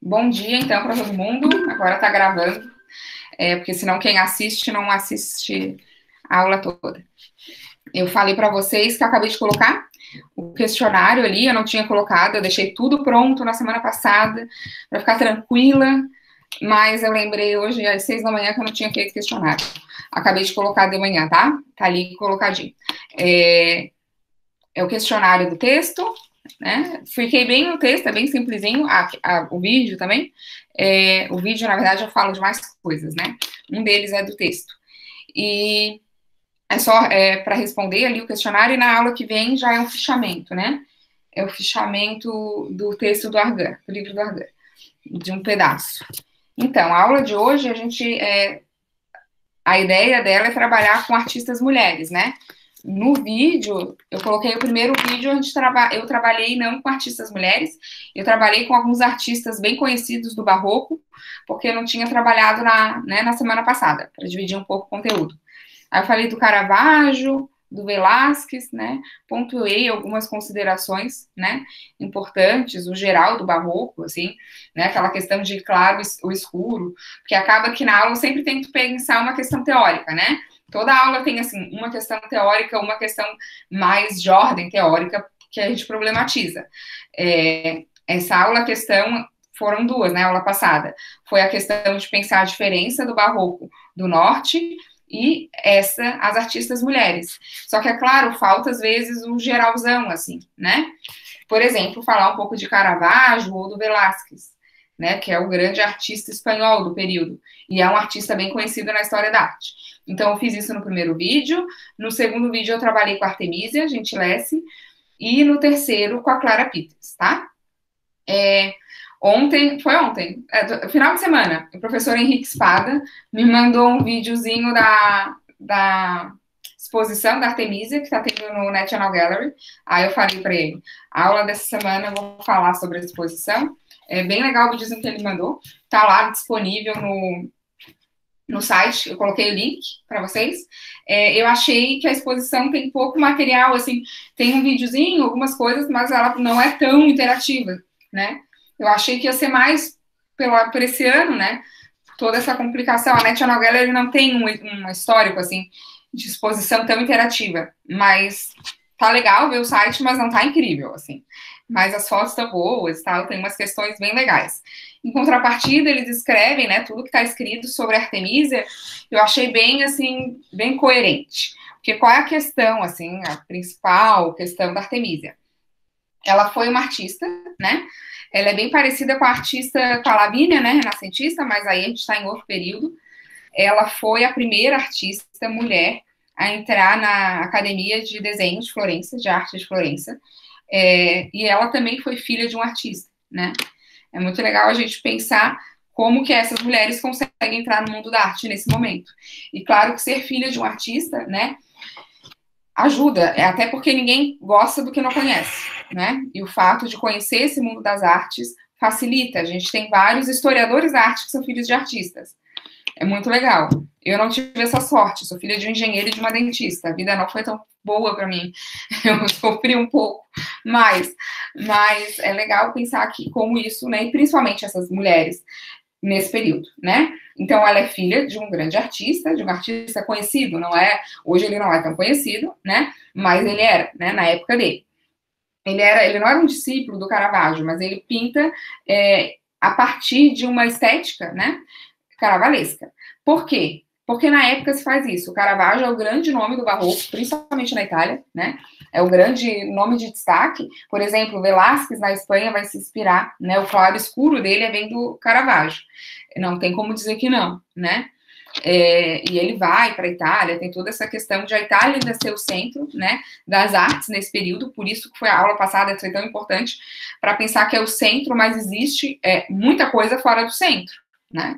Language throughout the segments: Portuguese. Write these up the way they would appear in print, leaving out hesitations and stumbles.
Bom dia, então, para todo mundo. Agora está gravando, porque senão quem assiste não assiste a aula toda. Eu falei para vocês que eu acabei de colocar o questionário ali, eu não tinha colocado, eu deixei tudo pronto na semana passada para ficar tranquila, mas eu lembrei hoje às 6 da manhã que eu não tinha feito questionário. Acabei de colocar de manhã, tá? Tá ali colocadinho. É o questionário do texto, né? Fiquei bem no texto, é bem simplesinho. O vídeo também. O vídeo, na verdade, eu falo de mais coisas, né? Um deles é do texto. E é só para responder ali o questionário, e na aula que vem já é um fichamento, né? É o fichamento do texto do Argan, do livro do Argan, de um pedaço. Então, a aula de hoje, a ideia dela é trabalhar com artistas mulheres, né? No vídeo, eu coloquei o primeiro vídeo, eu trabalhei não com artistas mulheres, eu trabalhei com alguns artistas bem conhecidos do Barroco, porque eu não tinha trabalhado na semana passada, para dividir um pouco o conteúdo. Aí eu falei do Caravaggio, do Velázquez, né? Pontuei algumas considerações, né? Importantes, o geral do Barroco, assim, né? Aquela questão de claro ou escuro, porque acaba que na aula eu sempre tento pensar uma questão teórica, né? Toda aula tem, assim, uma questão teórica, uma questão mais de ordem teórica, que a gente problematiza. Essa aula, a questão, foram duas, né, a aula passada. Foi a questão de pensar a diferença do Barroco do Norte e as artistas mulheres. Só que, é claro, falta, às vezes, um geralzão, assim, né? Por exemplo, falar um pouco de Caravaggio ou do Velázquez, né, que é o grande artista espanhol do período, e é um artista bem conhecido na história da arte. Então, eu fiz isso no primeiro vídeo, no segundo vídeo eu trabalhei com a Artemisia Gentileschi, e no terceiro com a Clara Peters, tá? Ontem, final de semana, o professor Henrique Espada me mandou um videozinho da exposição da Artemisia, que está tendo no National Gallery. Aí eu falei para ele, a aula dessa semana eu vou falar sobre a exposição. É bem legal o videozinho que ele mandou. Tá lá disponível no site, eu coloquei o link para vocês. Eu achei que a exposição tem pouco material, assim, tem um videozinho, algumas coisas, mas ela não é tão interativa, né? Eu achei que ia ser mais por esse ano, né? Toda essa complicação. A National Gallery não tem um histórico, assim, de exposição tão interativa, mas tá legal ver o site, mas não tá incrível, assim. Mas as fotos estão boas, tal, tem umas questões bem legais. Em contrapartida, eles escrevem, né, tudo que está escrito sobre a Artemisia, eu achei bem, assim, bem coerente. Porque qual é a questão, assim, a principal questão da Artemisia? Ela foi uma artista, né? Ela é bem parecida com a artista, com a Lavínia, né, renascentista, mas aí a gente está em outro período. Ela foi a primeira artista mulher a entrar na Academia de Desenho de Florença, de Arte de Florença, e ela também foi filha de um artista, né? É muito legal a gente pensar como que essas mulheres conseguem entrar no mundo da arte nesse momento. E claro que ser filha de um artista, né, ajuda, até porque ninguém gosta do que não conhece, né? E o fato de conhecer esse mundo das artes facilita. A gente tem vários historiadores da arte que são filhos de artistas. É muito legal. Eu não tive essa sorte, sou filha de um engenheiro e de uma dentista. A vida não foi tão boa para mim. Eu sofri um pouco, mas é legal pensar aqui como isso, né? E principalmente essas mulheres nesse período, né? Então ela é filha de um grande artista, de um artista conhecido, não é? Hoje ele não é tão conhecido, né? Mas ele era, né? Na época dele. Ele não era um discípulo do Caravaggio, mas ele pinta a partir de uma estética, né? Caravalesca. Por quê? Porque na época se faz isso. O Caravaggio é o grande nome do Barroco, principalmente na Itália, né? É o grande nome de destaque. Por exemplo, Velázquez na Espanha vai se inspirar, né? O claro escuro dele vem do Caravaggio. Não tem como dizer que não, né? E ele vai para a Itália, tem toda essa questão de a Itália ainda ser o centro, né, das artes nesse período, por isso que foi a aula passada foi tão importante, para pensar que é o centro, mas existe muita coisa fora do centro, né?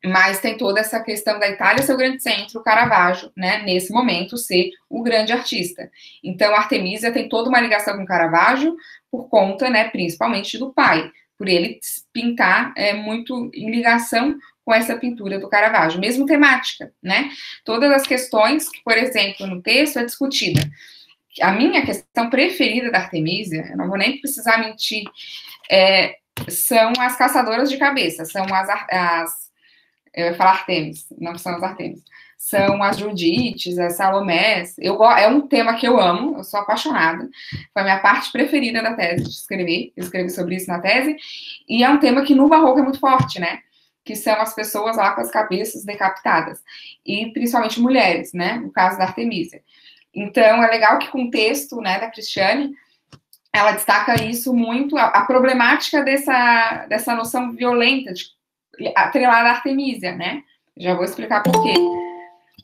Mas tem toda essa questão da Itália ser o grande centro, o Caravaggio, né, nesse momento, ser o grande artista. Então, a Artemisia tem toda uma ligação com o Caravaggio por conta, né, principalmente do pai, por ele pintar muito em ligação com essa pintura do Caravaggio, mesmo temática, né? Todas as questões que, por exemplo, no texto é discutida. A minha questão preferida da Artemisia, eu não vou nem precisar mentir, são as caçadoras de cabeça, são eu ia falar Artemis, não são as Artemis, são as Judites, as Salomés. É um tema que eu amo, eu sou apaixonada, foi a minha parte preferida da tese de escrever, eu escrevi sobre isso na tese, e é um tema que no Barroco é muito forte, né? Que são as pessoas lá com as cabeças decapitadas, e principalmente mulheres, né? No caso da Artemisia. Então, é legal que com o texto, né, da Cristiane, ela destaca isso muito, a problemática dessa noção violenta, atrelada à Artemisia, né? Já vou explicar por quê.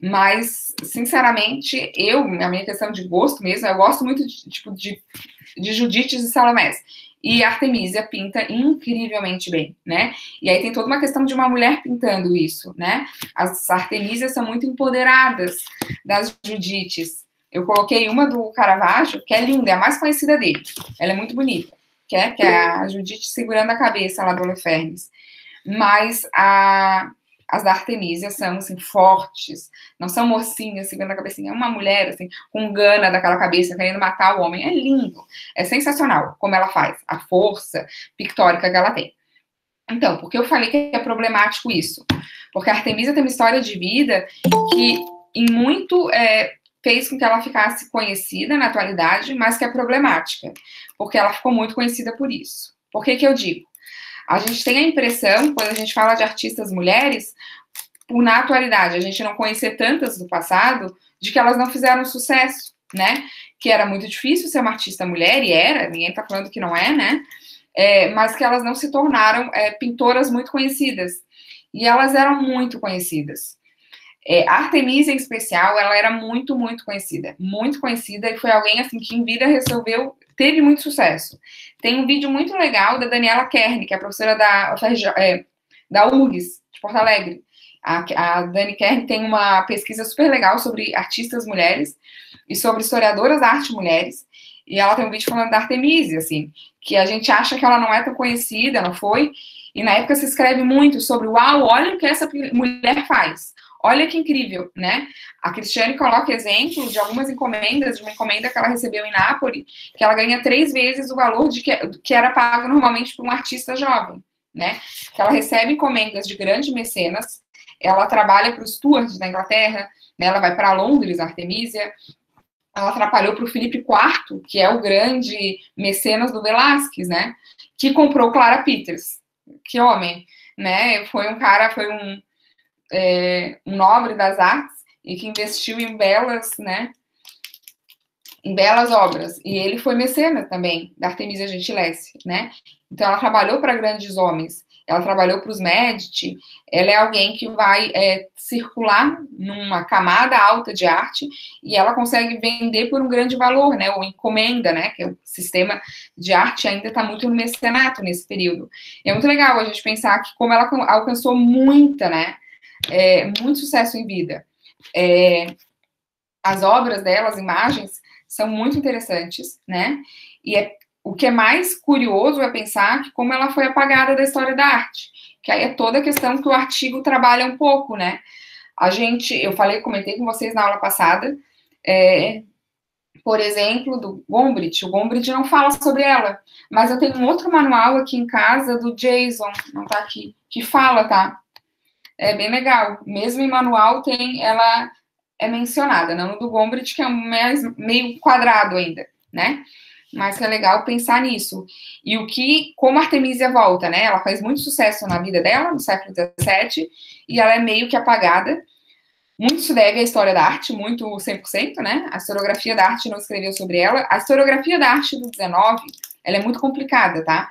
Mas, sinceramente, a minha questão de gosto mesmo, eu gosto muito de Judites e Salomés. E Artemisia pinta incrivelmente bem, né? E aí tem toda uma questão de uma mulher pintando isso, né? As Artemisias são muito empoderadas das Judites. Eu coloquei uma do Caravaggio, que é linda, é a mais conhecida dele. Ela é muito bonita, que é a Judite segurando a cabeça lá do Holofernes. Mas as da Artemisia são, assim, fortes, não são mocinhas segurando a cabecinha, é uma mulher, assim, com gana daquela cabeça, querendo matar o homem. É lindo, é sensacional como ela faz, a força pictórica que ela tem. Então, por que eu falei que é problemático isso? Porque a Artemisia tem uma história de vida que, em muito, fez com que ela ficasse conhecida na atualidade, mas que é problemática, porque ela ficou muito conhecida por isso. Por que eu digo? A gente tem a impressão, quando a gente fala de artistas mulheres, por na atualidade a gente não conhecer tantas do passado, de que elas não fizeram sucesso, né? Que era muito difícil ser uma artista mulher, e era, ninguém tá falando que não é, né? Mas que elas não se tornaram pintoras muito conhecidas. E elas eram muito conhecidas. A Artemisia, em especial, ela era muito, muito conhecida, e foi alguém, assim, que em vida teve muito sucesso. Tem um vídeo muito legal da Daniela Kern, que é professora da URGS, de Porto Alegre. A Dani Kern tem uma pesquisa super legal sobre artistas mulheres e sobre historiadoras da arte mulheres, e ela tem um vídeo falando da Artemisia, assim, que a gente acha que ela não é tão conhecida, não foi? E na época se escreve muito sobre, uau, olha o que essa mulher faz. Olha que incrível, né? A Cristiane coloca exemplo de algumas encomendas, de uma encomenda que ela recebeu em Nápoles, que ela ganha 3 vezes o valor que era pago normalmente por um artista jovem, né? Que ela recebe encomendas de grandes mecenas, ela trabalha para os Stuart da Inglaterra, né? Ela vai para Londres, Artemisia, ela trabalhou para o Filipe IV, que é o grande mecenas do Velázquez, né? Que comprou Clara Peters. Que homem, né? Foi um nobre das artes e que investiu em belas, né, em belas obras. E ele foi mecenas também da Artemisia Gentileschi, né? Então ela trabalhou para grandes homens, ela trabalhou para os Medici, ela é alguém que vai circular numa camada alta de arte e ela consegue vender por um grande valor, né? Ou encomenda, né? Que o sistema de arte ainda está muito no mecenato nesse período. E é muito legal a gente pensar que como ela alcançou muita, né? Muito sucesso em vida. As obras dela, as imagens, são muito interessantes, né? E o que é mais curioso é pensar que como ela foi apagada da história da arte, que aí é toda a questão que o artigo trabalha um pouco, né? Eu comentei com vocês na aula passada, por exemplo, do Gombrich. O Gombrich não fala sobre ela, mas eu tenho um outro manual aqui em casa do Jason, não tá aqui, que fala, tá? É bem legal. Mesmo em manual ela é mencionada, não no do Gombrich, que é meio quadrado ainda, né? Mas que é legal pensar nisso. E como a Artemisia volta, né? Ela faz muito sucesso na vida dela, no século XVII, e ela é meio que apagada. Muito se deve à história da arte, muito 100%, né? A historiografia da arte não escreveu sobre ela. A historiografia da arte do XIX, ela é muito complicada, tá?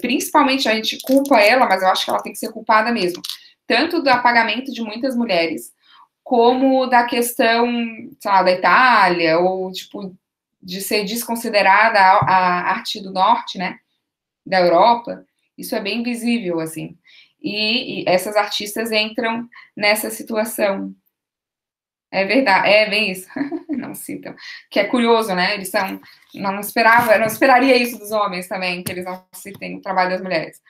Principalmente a gente culpa ela, mas eu acho que ela tem que ser culpada mesmo. Tanto do apagamento de muitas mulheres, como da questão, sei lá, da Itália, ou, tipo, de ser desconsiderada a arte do norte, né, da Europa. Isso é bem visível, assim. E essas artistas entram nessa situação. É verdade, é bem isso. Não citam. Que é curioso, né? Eles são. Não esperaria isso dos homens também, que eles não citem o trabalho das mulheres.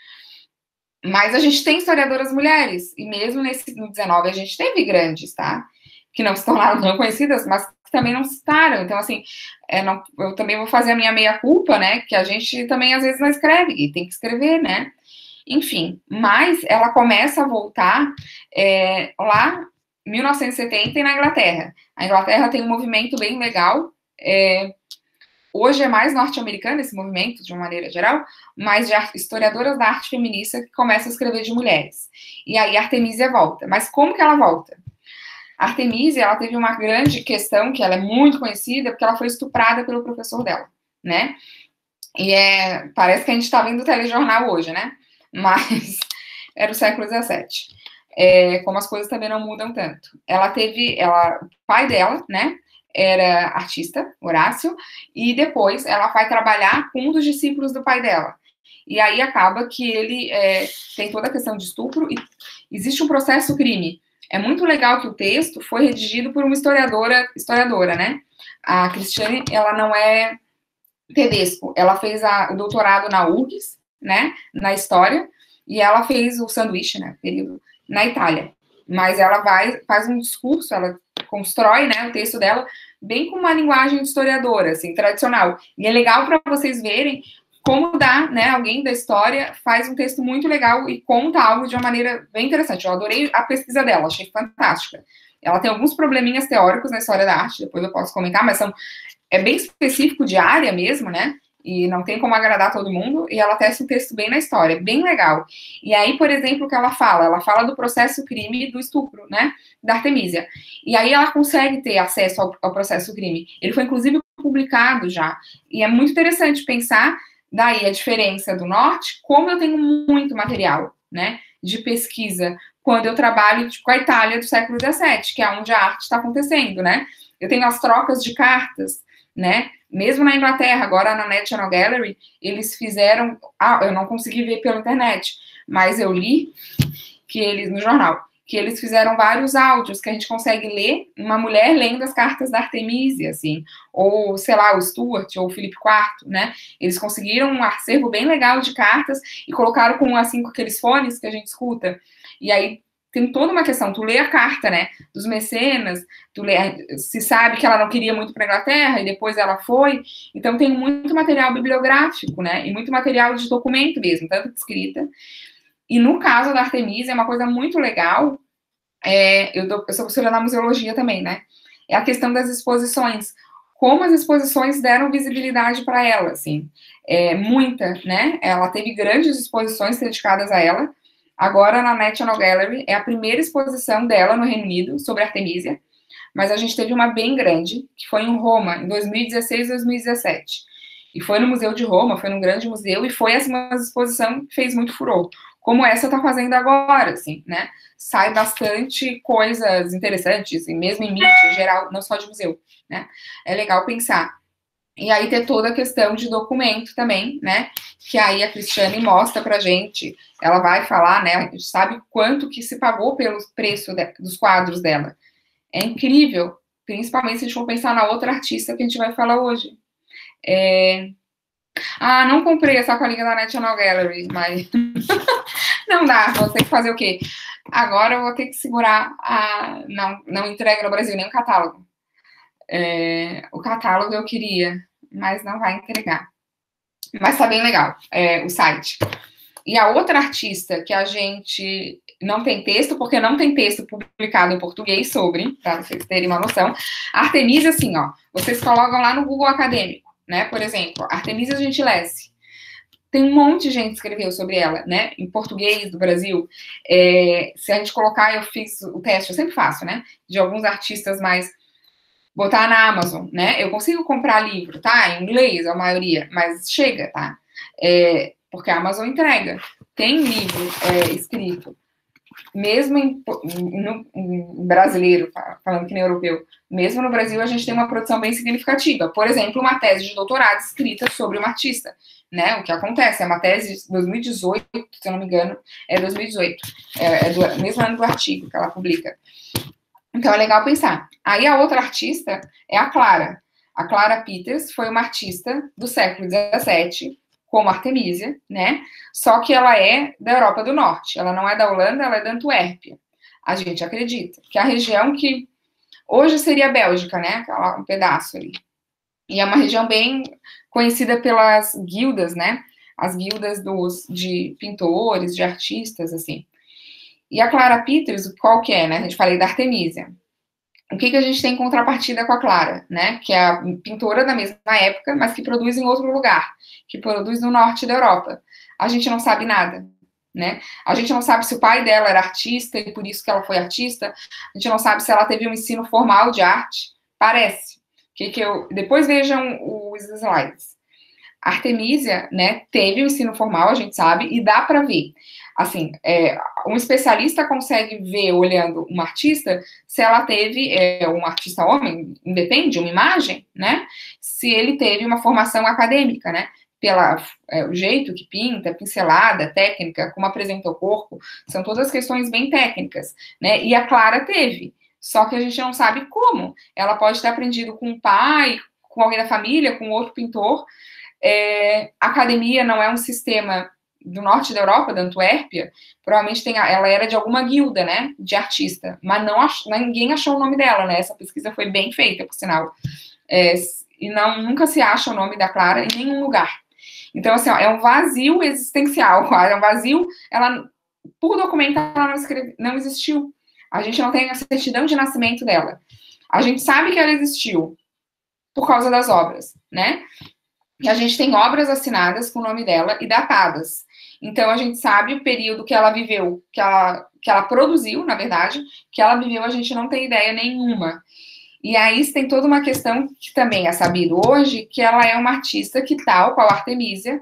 Mas a gente tem historiadoras mulheres, e mesmo no 19 a gente teve grandes, tá? Que não se tornaram tão conhecidas, mas que também não citaram. Então, assim, eu também vou fazer a minha meia-culpa, né? Que a gente também, às vezes, não escreve, e tem que escrever, né? Enfim, mas ela começa a voltar lá em 1970 e na Inglaterra. A Inglaterra tem um movimento bem legal. Hoje é mais norte-americano esse movimento, de uma maneira geral, mas de historiadoras da arte feminista que começam a escrever de mulheres. E aí a Artemisia volta. Mas como que ela volta? A Artemisia, ela teve uma grande questão, que ela é muito conhecida, porque ela foi estuprada pelo professor dela, né? E parece que a gente está vendo o telejornal hoje, né? Mas era o século XVII. Como as coisas também não mudam tanto. O pai dela, né, era artista, Horácio, e depois ela vai trabalhar com um dos discípulos do pai dela. E aí acaba que ele tem toda a questão de estupro e existe um processo crime. É muito legal que o texto foi redigido por uma historiadora, né? A Cristiane, ela não é Tedesco, ela fez o doutorado na URGS, né, na história, e ela fez o sanduíche, né, período, na Itália. Mas ela faz um discurso, ela constrói, né, o texto dela bem com uma linguagem historiadora, assim, tradicional. E é legal para vocês verem como né, alguém da história faz um texto muito legal e conta algo de uma maneira bem interessante. Eu adorei a pesquisa dela, achei fantástica. Ela tem alguns probleminhas teóricos na história da arte, depois eu posso comentar, mas é bem específico de área mesmo, né? E não tem como agradar todo mundo, e ela testa um texto bem na história, bem legal. E aí, por exemplo, o que ela fala do processo crime do estupro, né, da Artemisia. E aí ela consegue ter acesso ao processo crime. Ele foi, inclusive, publicado já. E é muito interessante pensar, daí, a diferença do norte, como eu tenho muito material, né, de pesquisa, quando eu trabalho com a Itália do século XVII, que é onde a arte está acontecendo, né. Eu tenho as trocas de cartas, né? Mesmo na Inglaterra, agora na National Gallery, eles fizeram. Eu não consegui ver pela internet, mas eu li no jornal, que eles fizeram vários áudios que a gente consegue ler uma mulher lendo as cartas da Artemisia, assim, ou, sei lá, o Stuart ou o Filipe IV, né? Eles conseguiram um acervo bem legal de cartas e colocaram com aqueles fones que a gente escuta. E aí tem toda uma questão, tu lê a carta, né, dos mecenas, se sabe que ela não queria muito para a Inglaterra, e depois ela foi, então tem muito material bibliográfico, né, e muito material de documento mesmo, tanto de escrita, e no caso da Artemisia, é uma coisa muito legal, eu sou professora na museologia também, né, é a questão das exposições, como as exposições deram visibilidade para ela, assim, muita, né, ela teve grandes exposições dedicadas a ela. Agora, na National Gallery, é a primeira exposição dela no Reino Unido sobre Artemisia, mas a gente teve uma bem grande, que foi em Roma, em 2016 e 2017. E foi no Museu de Roma, foi num grande museu, e foi uma exposição que fez muito furor. Como essa tá fazendo agora, assim, né? Sai bastante coisas interessantes, e mesmo em mídia em geral, não só de museu, né? É legal pensar. E aí ter toda a questão de documento também, né? Que aí a Cristiane mostra pra gente. Ela vai falar, né? A gente sabe quanto que se pagou pelo preço dos quadros dela. É incrível, principalmente se a gente for pensar na outra artista que a gente vai falar hoje. Não comprei essa colinha da National Gallery, mas não dá, vou ter que fazer o quê? Agora eu vou ter que segurar não entrega no Brasil nem o catálogo. O catálogo eu queria, mas não vai entregar. Mas tá bem legal, o site. E a outra artista que a gente não tem texto, porque não tem texto publicado em português sobre, para vocês terem uma noção. Artemisia, assim, ó, vocês colocam lá no Google Acadêmico, né? Por exemplo, Artemisia Gentilesse. Tem um monte de gente que escreveu sobre ela, né? Em português do Brasil. Se a gente colocar, eu fiz o teste, eu sempre faço, né? De alguns artistas mais botar na Amazon, né? Eu consigo comprar livro, tá? Em inglês, a maioria, mas chega, tá? Porque a Amazon entrega. Tem livro escrito, mesmo em brasileiro, falando que nem europeu, mesmo no Brasil a gente tem uma produção bem significativa. Por exemplo, uma tese de doutorado escrita sobre uma artista, né? O que acontece? É uma tese de 2018, se eu não me engano, 2018. Do mesmo ano do artigo que ela publica. Então é legal pensar. Aí a outra artista é a Clara. A Clara Peters foi uma artista do século XVII, como Artemisia, né? Só que ela é da Europa do Norte. Ela não é da Holanda, ela é da Antuérpia. A gente acredita que a região que Hoje seria a Bélgica, né? Um pedaço ali. E é uma região bem conhecida pelas guildas, né? As guildas de pintores, de artistas, assim. E a Clara Peters, qual que é, né? A gente falei da Artemisia. O que a gente tem em contrapartida com a Clara, né? Que é a pintora da mesma época, mas que produz em outro lugar, que produz no norte da Europa. A gente não sabe nada, né? A gente não sabe se o pai dela era artista e por isso que ela foi artista. A gente não sabe se ela teve um ensino formal de arte. Parece. Depois vejam os slides. A Artemisia, né, teve o ensino formal, a gente sabe, e dá para ver. Assim, um especialista consegue ver, olhando uma artista, se ela teve, um artista homem, independe, uma imagem, né, se ele teve uma formação acadêmica, né, o jeito que pinta, pincelada, técnica, como apresenta o corpo, são todas questões bem técnicas, né, e a Clara teve, só que a gente não sabe como. Ela pode ter aprendido com o pai, com alguém da família, com outro pintor. A academia não é um sistema do norte da Europa, da Antuérpia, provavelmente ela era de alguma guilda, né, de artista, mas ninguém achou o nome dela, né, essa pesquisa foi bem feita, por sinal, e nunca se acha o nome da Clara em nenhum lugar. Então, assim, é um vazio existencial, é um vazio, por documento, ela não existiu. A gente não tem a certidão de nascimento dela. A gente sabe que ela existiu por causa das obras, né? E a gente tem obras assinadas com o nome dela e datadas. Então, a gente sabe o período que ela viveu, que ela produziu, na verdade, que ela viveu, a gente não tem ideia nenhuma. E aí tem toda uma questão que também é sabido hoje, que ela é uma artista que, tal qual a Artemisia,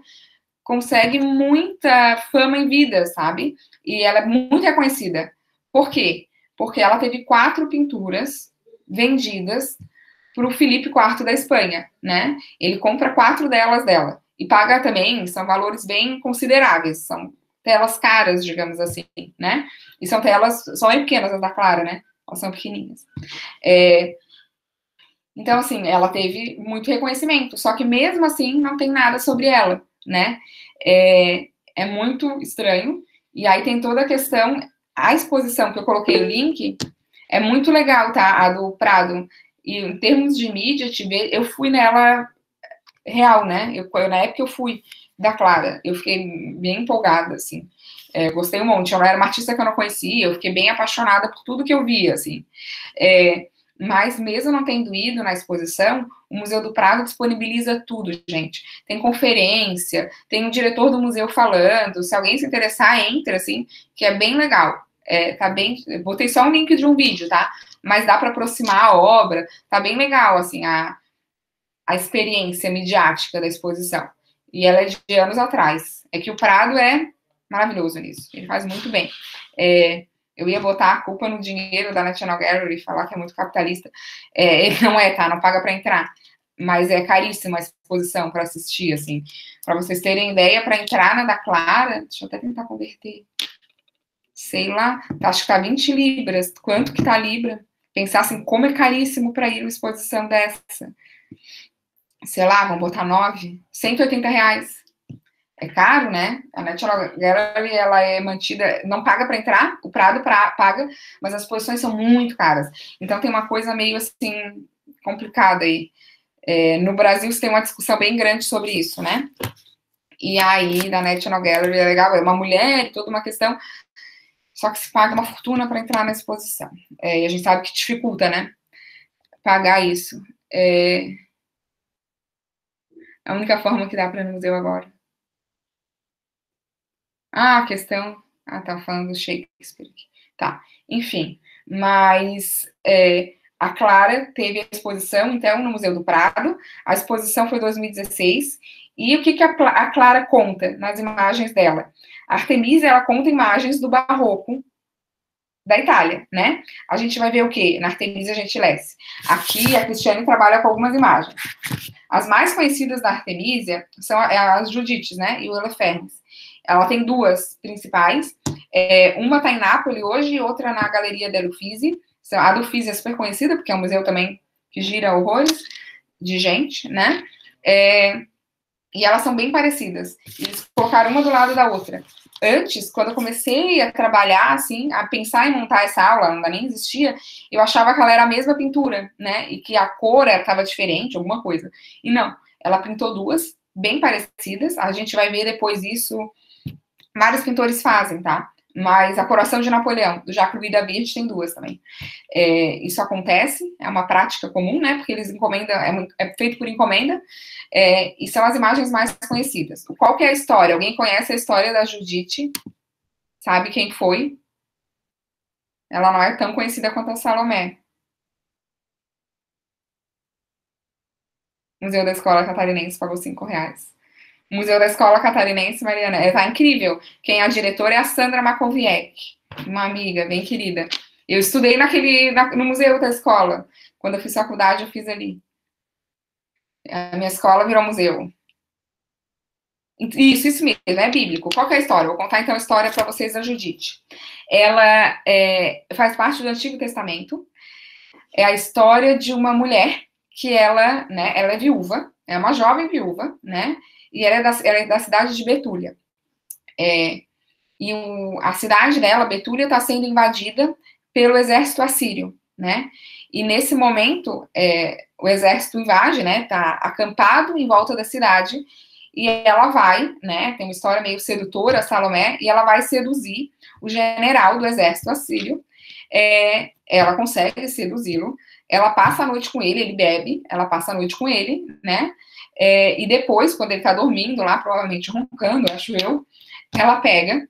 consegue muita fama em vida, sabe? E ela é muito reconhecida. Por quê? Porque ela teve 4 pinturas vendidas para o Filipe IV da Espanha, né? Ele compra 4 delas dela. E paga também, são valores bem consideráveis, são telas caras, digamos assim, né? E são telas, são bem pequenas as da Clara, né? Elas são pequenininhas. Então, assim, ela teve muito reconhecimento, só que mesmo assim não tem nada sobre ela, né? É muito estranho. E aí tem toda a questão, a exposição que eu coloquei o link, é muito legal, tá? A do Prado. E em termos de mídia, eu fui nela real, né? Na época eu fui da Clara, eu fiquei bem empolgada, assim. Gostei um monte. Ela era uma artista que eu não conhecia, eu fiquei bem apaixonada por tudo que eu via, assim. Mas mesmo não tendo ido na exposição, o Museu do Prado disponibiliza tudo, gente. Tem conferência, tem o diretor do museu falando, se alguém se interessar, entra, assim, que é bem legal. Tá bem, botei só um link de um vídeo, tá? Mas dá para aproximar a obra, tá bem legal, assim, a experiência midiática da exposição. E ela é de anos atrás. É que o Prado é maravilhoso nisso, ele faz muito bem. Eu ia botar a culpa no dinheiro da National Gallery e falar que é muito capitalista. Ele não tá? Não paga para entrar. Mas é caríssima a exposição para assistir, assim. Para vocês terem ideia, para entrar na da Clara, deixa eu até tentar converter. Sei lá, acho que tá 20 libras. Quanto que tá a libra? Pensar assim, como é caríssimo para ir numa exposição dessa. Sei lá, vamos botar 9, R$180. É caro, né? A National Gallery, ela é mantida, não paga para entrar, o Prado paga, mas as exposições são muito caras. Então tem uma coisa meio assim, complicada aí. No Brasil, você tem uma discussão bem grande sobre isso, né? E aí, da National Gallery é legal, é uma mulher e toda uma questão, só que se paga uma fortuna para entrar na exposição. E a gente sabe que dificulta, né? Pagar isso. É a única forma que dá para ir no museu agora. A questão. Tá falando do Shakespeare. Tá, enfim. Mas a Clara teve a exposição, então, no Museu do Prado. A exposição foi em 2016. E o que a Clara conta nas imagens dela? A Artemisia, ela conta imagens do barroco da Itália, né? A gente vai ver o quê? Na Artemisia Gentilesse. Aqui, a Cristiane trabalha com algumas imagens. As mais conhecidas da Artemisia são as Judites, né? E o Holofernes. Ela tem 2 principais. Uma está em Nápoles hoje e outra na Galeria del Uffizi. A do Uffizi é super conhecida, porque é um museu também que gira horrores de gente, né? E elas são bem parecidas. Eles colocaram uma do lado da outra. Antes, quando eu comecei a trabalhar, assim, a pensar em montar essa aula, ela ainda nem existia, eu achava que ela era a mesma pintura, né? E que a cor estava diferente, alguma coisa. E não, ela pintou duas, bem parecidas. A gente vai ver depois isso, vários pintores fazem, tá? Mas a Coração de Napoleão, do Jacques-Louis David, tem duas também. Isso acontece, é uma prática comum, né? Porque eles encomendam, é feito por encomenda, e são as imagens mais conhecidas. Qual que é a história? Alguém conhece a história da Judite? Sabe quem foi? Ela não é tão conhecida quanto a Salomé. Museu da Escola Catarinense pagou R$ 5. Museu da Escola Catarinense, Mariana, tá incrível. Quem é a diretora é a Sandra Makowiak, uma amiga bem querida. Eu estudei no museu da escola. Quando eu fiz faculdade, eu fiz ali. A minha escola virou museu. Isso mesmo, é bíblico. Qual que é a história? Vou contar então a história para vocês da Judite. Ela faz parte do Antigo Testamento. É a história de uma mulher que ela é viúva, é uma jovem viúva, né? E ela é da cidade de Betúlia. A cidade dela, Betúlia, está sendo invadida pelo exército assírio, né? E nesse momento, o exército invade, né? Tá acampado em volta da cidade e ela vai, né? Tem uma história meio sedutora, Salomé, e ela vai seduzir o general do exército assírio. Ela consegue seduzi-lo. Ela passa a noite com ele bebe. Ela passa a noite com ele, né? E depois, quando ele tá dormindo lá, provavelmente roncando, acho eu, ela pega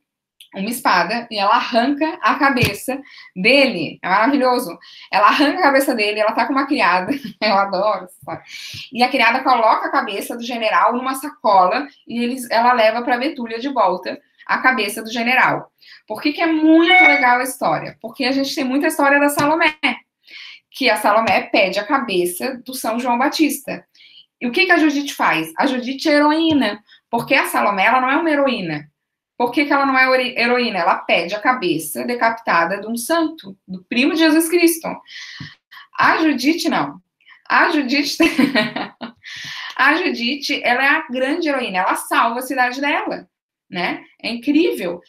uma espada e ela arranca a cabeça dele. É maravilhoso. Ela arranca a cabeça dele, ela tá com uma criada, eu adoro essa história. E a criada coloca a cabeça do general numa sacola e ela leva para Betúlia de volta a cabeça do general. Por que é muito legal a história? Porque a gente tem muita história da Salomé, que a Salomé pede a cabeça do São João Batista. E o que a Judite faz? A Judite é heroína, porque a Salomé ela não é uma heroína. Por que ela não é heroína? Ela pede a cabeça decapitada de um santo, do primo de Jesus Cristo. A Judite, não. A Judite, a Judite, ela é a grande heroína, ela salva a cidade dela, né? É incrível.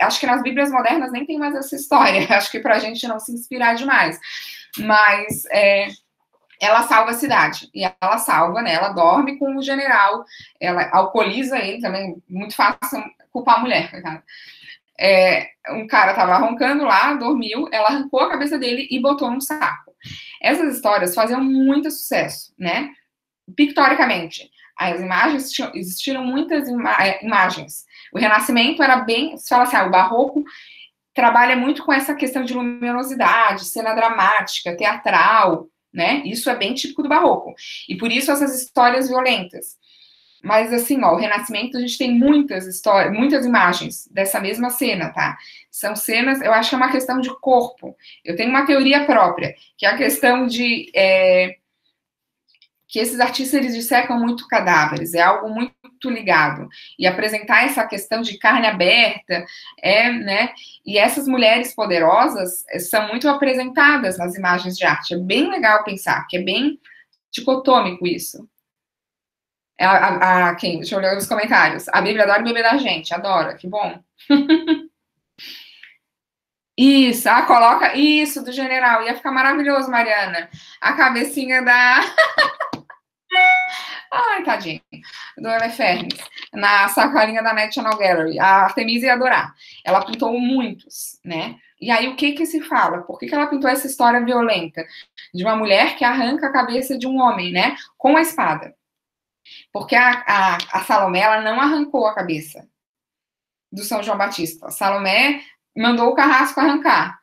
Acho que nas Bíblias modernas nem tem mais essa história, acho que pra gente não se inspirar demais. Mas ela salva a cidade. E ela salva, né? Ela dorme com o general, ela alcooliza ele também, muito fácil culpar a mulher, cara. Um cara tava roncando lá, dormiu, ela arrancou a cabeça dele e botou num saco. Essas histórias faziam muito sucesso, né? Pictoricamente. As imagens, existiram muitas imagens. O Renascimento era bem, se fala assim, o Barroco trabalha muito com essa questão de luminosidade, cena dramática, teatral, né? Isso é bem típico do Barroco. E por isso essas histórias violentas. Mas assim, ó, o Renascimento a gente tem muitas histórias, muitas imagens dessa mesma cena, tá? São cenas, eu acho que é uma questão de corpo. Eu tenho uma teoria própria, que é a questão de que esses artistas eles dissecam muito cadáveres, é algo muito ligado. E apresentar essa questão de carne aberta, né? E essas mulheres poderosas são muito apresentadas nas imagens de arte. É bem legal pensar, que é bem dicotômico isso. Deixa eu ler os comentários. A Bíblia adora beber da gente, adora, que bom. Isso, coloca isso do general, ia ficar maravilhoso, Mariana. A cabecinha da. Ai, tadinho, do Holofernes, na sacolinha da National Gallery. A Artemisia ia adorar. Ela pintou muitos, né? E aí, o que se fala? Por que ela pintou essa história violenta? De uma mulher que arranca a cabeça de um homem, né? Com a espada. Porque a Salomé, ela não arrancou a cabeça do São João Batista. A Salomé mandou o carrasco arrancar.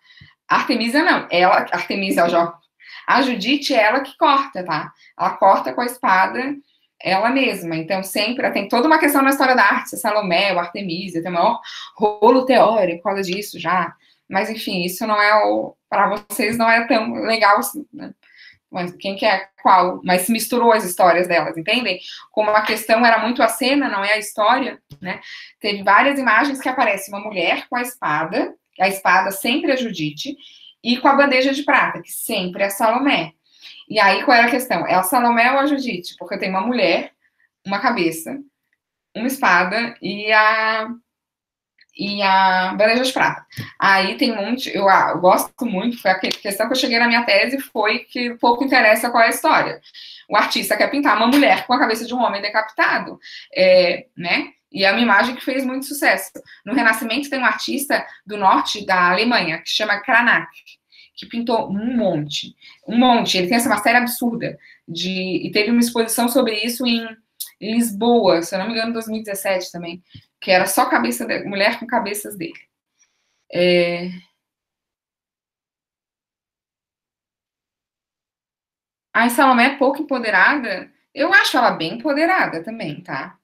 A Artemisia não. A Judite é ela que corta, tá? Ela corta com a espada ela mesma. Então, sempre tem toda uma questão na história da arte, se Salomé ou Artemisia, tem o maior rolo teórico por causa disso já. Mas, enfim, isso não é para vocês não é tão legal assim, né? Mas quem quer qual? Mas se misturou as histórias delas, entendem? Como a questão era muito a cena, não é a história, né? Teve várias imagens que aparece uma mulher com a espada sempre é Judite, e com a bandeja de prata, que sempre é Salomé. E aí, qual era a questão? É a Salomé ou a Judite? Porque tem uma mulher, uma cabeça, uma espada e e a bandeja de prata. Aí tem um monte, eu gosto muito, foi a questão que eu cheguei na minha tese, foi que pouco interessa qual é a história. O artista quer pintar uma mulher com a cabeça de um homem decapitado, né? E é uma imagem que fez muito sucesso. No Renascimento tem um artista do norte da Alemanha, que se chama Cranach, que pintou um monte. Um monte. Ele tem uma série absurda. E teve uma exposição sobre isso em Lisboa, se eu não me engano, em 2017 também, que era só mulher com cabeças dele. A Salomé é pouco empoderada. Eu acho ela bem empoderada também, tá?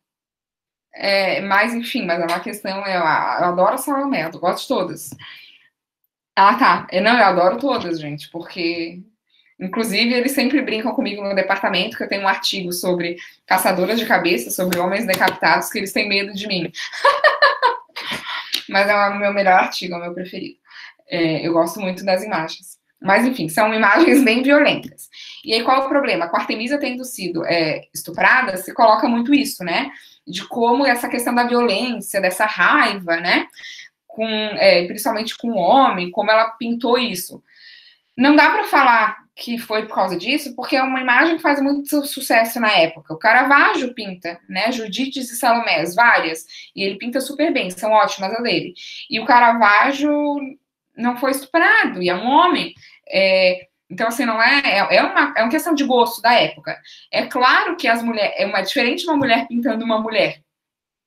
Mas, enfim, mas é uma questão. Eu adoro a Salomé, eu gosto de todas. Ah, tá. Não, eu adoro todas, gente, porque. Inclusive, eles sempre brincam comigo no departamento que eu tenho um artigo sobre caçadoras de cabeça, sobre homens decapitados, que eles têm medo de mim. Mas é o meu melhor artigo, é o meu preferido. Eu gosto muito das imagens. Mas, enfim, são imagens bem violentas. E aí, qual é o problema? Com a Artemisa tendo sido estuprada, se coloca muito isso, né? De como essa questão da violência, dessa raiva, né? Principalmente com o homem, como ela pintou isso. Não dá para falar que foi por causa disso, porque é uma imagem que faz muito sucesso na época. O Caravaggio pinta, né? Judites e Salomés, várias. E ele pinta super bem, são ótimas a dele. E o Caravaggio não foi estuprado, e é um homem. Então, assim, não é uma questão de gosto da época. É claro que as mulheres. É diferente uma mulher pintando uma mulher,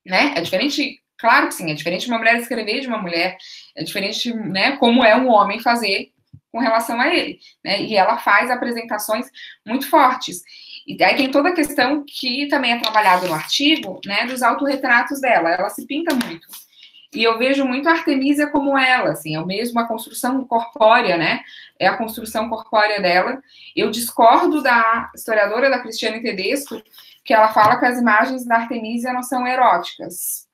né? É diferente. Claro que sim, é diferente uma mulher escrever de uma mulher, é diferente, né, como é um homem fazer com relação a ele, né? E ela faz apresentações muito fortes. E aí tem toda a questão que também é trabalhada no artigo, né, dos autorretratos dela. Ela se pinta muito. E eu vejo muito a Artemisia como ela, assim, é o mesmo a construção corpórea, né? É a construção corpórea dela. Eu discordo da historiadora da Cristiane Tedesco, que ela fala que as imagens da Artemisia não são eróticas.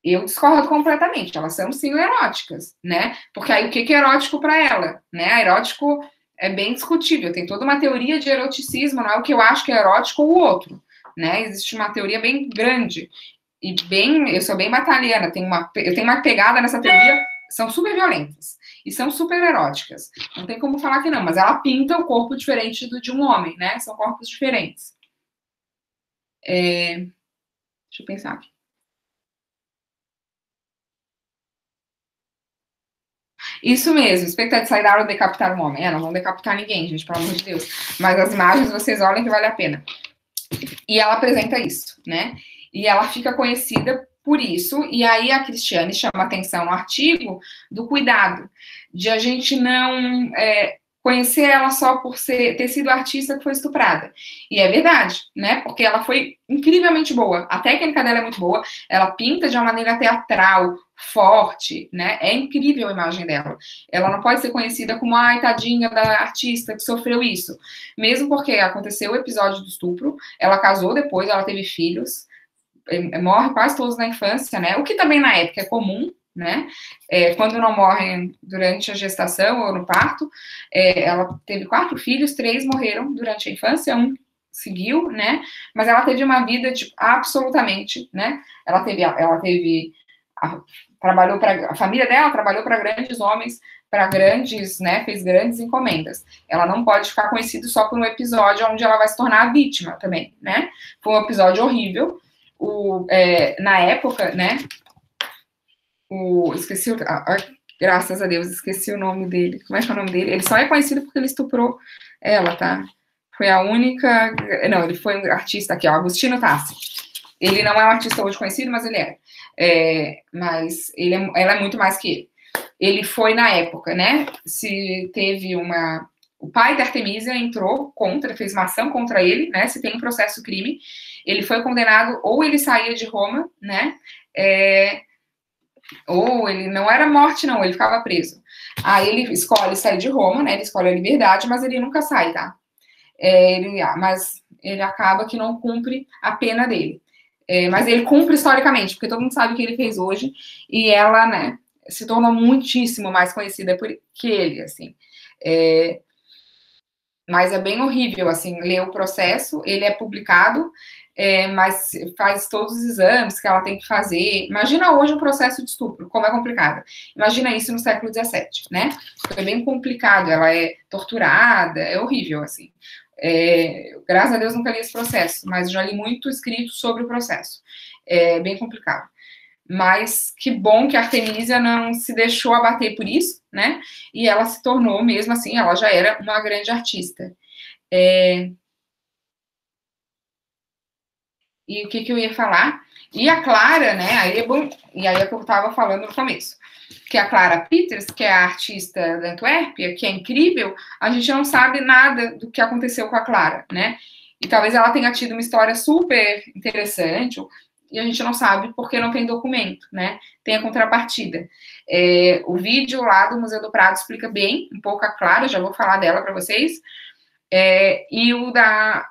Eu discordo completamente, elas são sim eróticas, né? Porque aí o que é erótico para ela, né? Erótico é bem discutível, tem toda uma teoria de eroticismo, não é o que eu acho que é erótico ou o outro, né? Existe uma teoria bem grande e eu sou bem batalhana, eu tenho uma pegada nessa teoria, são super violentas e são super eróticas, não tem como falar que não, mas ela pinta o corpo diferente do de um homem, né? São corpos diferentes. Deixa eu pensar aqui. Isso mesmo, expectativa de sair da aula decapitar um homem. Não vão decapitar ninguém, gente, pelo amor de Deus. Mas as imagens vocês olhem que vale a pena. E ela apresenta isso, né? E ela fica conhecida por isso. E aí a Cristiane chama atenção no artigo do cuidado, de a gente não conhecer ela só por ter sido a artista que foi estuprada. E é verdade, né? Porque ela foi incrivelmente boa. A técnica dela é muito boa. Ela pinta de uma maneira teatral, forte, né? É incrível a imagem dela. Ela não pode ser conhecida como ai, tadinha da artista que sofreu isso. Mesmo porque aconteceu o episódio do estupro, ela casou depois, ela teve filhos, morre quase todos na infância, né? O que também na época é comum, né? Quando não morrem durante a gestação ou no parto, ela teve 4 filhos, 3 morreram durante a infância, um seguiu, né? Mas ela teve uma vida tipo, absolutamente, né? Trabalhou para a família dela, trabalhou para grandes homens, para grandes, né? Fez grandes encomendas. Ela não pode ficar conhecida só por um episódio onde ela vai se tornar a vítima também, né? Foi um episódio horrível. Na época, né? Esqueci graças a Deus, esqueci o nome dele. Como é que é o nome dele? Ele só é conhecido porque ele estuprou ela, tá? Foi a única. Não, ele foi um artista aqui, ó, Agostinho Tassi. Ele não é um artista hoje conhecido, mas ele é. Mas ela é muito mais que ele. Ele foi na época, né? Se teve uma. O pai da Artemisia entrou contra, fez uma ação contra ele, né? Se tem um processo crime. Ele foi condenado, ou ele saía de Roma, né? Ou ele não era morte, não, ele ficava preso. Aí ele escolhe sair de Roma, né? Ele escolhe a liberdade, mas ele nunca sai, tá? Mas ele acaba que não cumpre a pena dele. Mas ele cumpre historicamente, porque todo mundo sabe o que ele fez hoje, e ela, né, se tornou muitíssimo mais conhecida que ele, assim. Mas é bem horrível, assim, ler o processo, ele é publicado, mas faz todos os exames que ela tem que fazer. Imagina hoje um processo de estupro, como é complicado. Imagina isso no século XVII, né? Foi bem complicado, ela é torturada, é horrível, assim. Graças a Deus nunca li esse processo, mas já li muito escrito sobre o processo. É bem complicado. Mas que bom que a Artemisia não se deixou abater por isso, né? E ela se tornou, mesmo assim, ela já era uma grande artista. E o que eu ia falar? E a Clara, né? Aí é bom, e aí é o que eu estava falando no começo. Que a Clara Peters, que é a artista da Antuérpia, que é incrível, a gente não sabe nada do que aconteceu com a Clara, né? E talvez ela tenha tido uma história super interessante, e a gente não sabe porque não tem documento, né? Tem a contrapartida. O vídeo lá do Museu do Prado explica bem um pouco a Clara, já vou falar dela para vocês. E o da,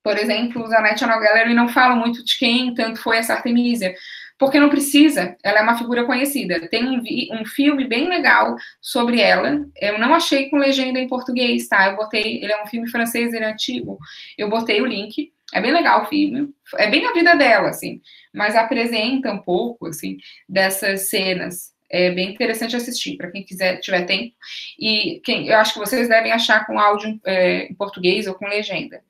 por exemplo, o da National Gallery não fala muito de quem tanto foi essa Artemisia, porque não precisa, ela é uma figura conhecida. Tem um filme bem legal sobre ela, eu não achei com legenda em português, tá? Eu botei, ele é um filme francês, ele é antigo, eu botei o link, é bem legal o filme, é bem a vida dela, assim, mas apresenta um pouco, assim, dessas cenas. É bem interessante assistir, para quem quiser, tiver tempo. E eu acho que vocês devem achar com áudio em português ou com legenda.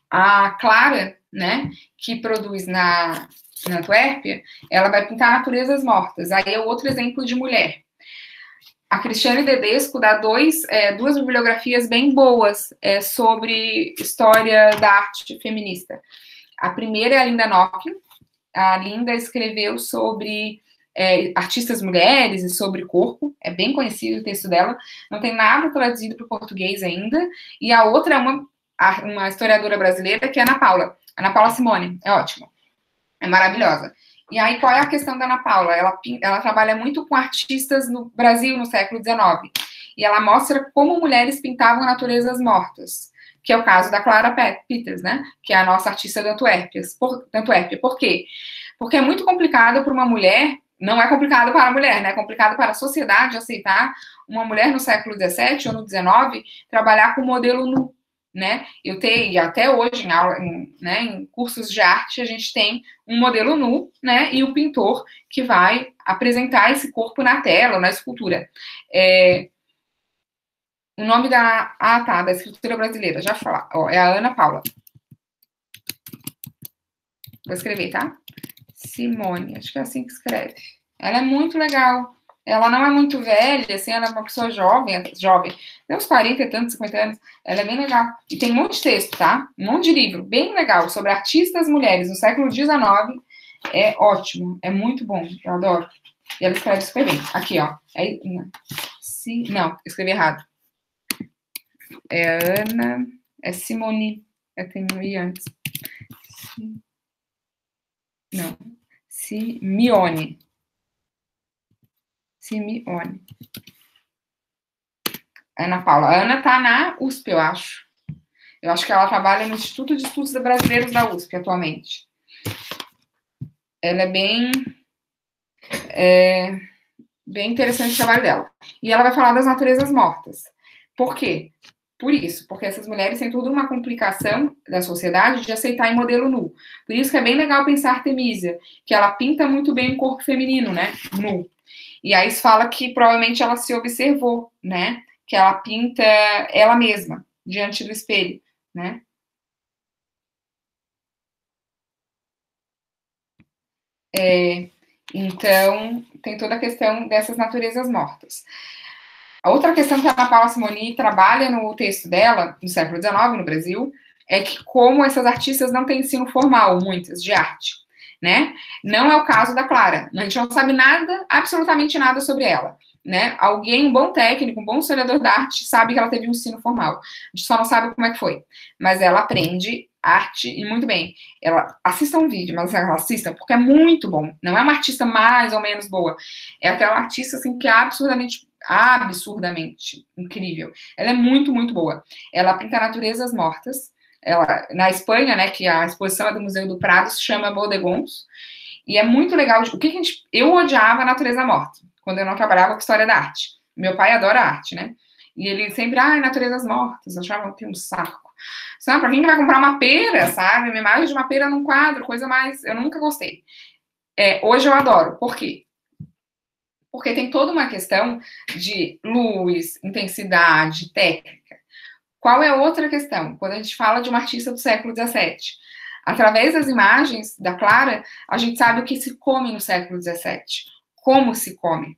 A Clara, né, que produz na Antuérpia, ela vai pintar naturezas mortas. Aí é outro exemplo de mulher. A Cristiane Dedesco dá duas bibliografias bem boas sobre história da arte feminista. A primeira é a Linda Nocchio. A Linda escreveu sobre artistas mulheres e sobre corpo. É bem conhecido o texto dela. Não tem nada traduzido para o português ainda. E a outra é uma historiadora brasileira, que é a Ana Paula Simone. É ótimo. É maravilhosa. E aí, qual é a questão da Ana Paula? Ela trabalha muito com artistas no Brasil no século XIX. E ela mostra como mulheres pintavam naturezas mortas, que é o caso da Clara Peters, né? Que é a nossa artista da Antuérpia. Por quê? Porque é muito complicado para uma mulher, não é complicado para a mulher, né? É complicado para a sociedade aceitar uma mulher no século XVII ou no XIX trabalhar com modelo nu, né? Eu tenho, até hoje, em aula, em cursos de arte, a gente tem um modelo nu, né? E o pintor que vai apresentar esse corpo na tela, na escultura. O nome da escritora brasileira, já falar, é a Ana Paula. Vou escrever, tá? Simone, acho que é assim que escreve. Ela é muito legal. Ela não é muito velha, assim, ela é uma pessoa jovem, tem uns 40 e tantos, 50 anos. Ela é bem legal. E tem um monte de texto, tá? Um monte de livro, bem legal, sobre artistas mulheres no século XIX. É ótimo, é muito bom, eu adoro. E ela escreve super bem. Aqui, ó. Não, escrevi errado. É Ana, é Simone, eu tenho I antes. Não, Simeone. Ana Paula. A Ana tá na USP, eu acho. Eu acho que ela trabalha no Instituto de Estudos Brasileiros da USP atualmente. Ela é bem interessante o trabalho dela. E ela vai falar das naturezas mortas. Por quê? Por isso, porque essas mulheres têm toda uma complicação da sociedade de aceitar em modelo nu. Por isso que é bem legal pensar Artemisia, que ela pinta muito bem o corpo feminino, né? Nu. E aí se fala que provavelmente ela se observou, né? Que ela pinta ela mesma, diante do espelho, né? Então, tem toda a questão dessas naturezas mortas. A outra questão que a Ana Paula Simoni trabalha no texto dela, no século XIX, no Brasil, é que como essas artistas não têm ensino formal, muitas, de arte, né? Não é o caso da Clara. A gente não sabe nada, absolutamente nada sobre ela, né? Alguém, um bom técnico, um bom historiador da arte, sabe que ela teve um ensino formal. A gente só não sabe como é que foi. Mas ela aprende arte e muito bem. Assista um vídeo, mas ela assista, porque é muito bom. Não é uma artista mais ou menos boa. É aquela artista, assim, que é absurdamente incrível. Ela é muito, muito boa. Ela pinta naturezas mortas. Na Espanha, né, que a exposição é do Museu do Prado, se chama Bodegons, e é muito legal. Eu odiava a natureza morta, quando eu não trabalhava com história da arte. Meu pai adora arte, né? E ele sempre, ai, naturezas mortas, achava que um saco. Sabe, pra quem que vai comprar uma pera, sabe? Uma imagem de uma pera num quadro, coisa mais... Eu nunca gostei. Hoje eu adoro. Por quê? Porque tem toda uma questão de luz, intensidade, técnica. Qual é outra questão? Quando a gente fala de uma artista do século XVII, através das imagens da Clara, a gente sabe o que se come no século XVII, como se come,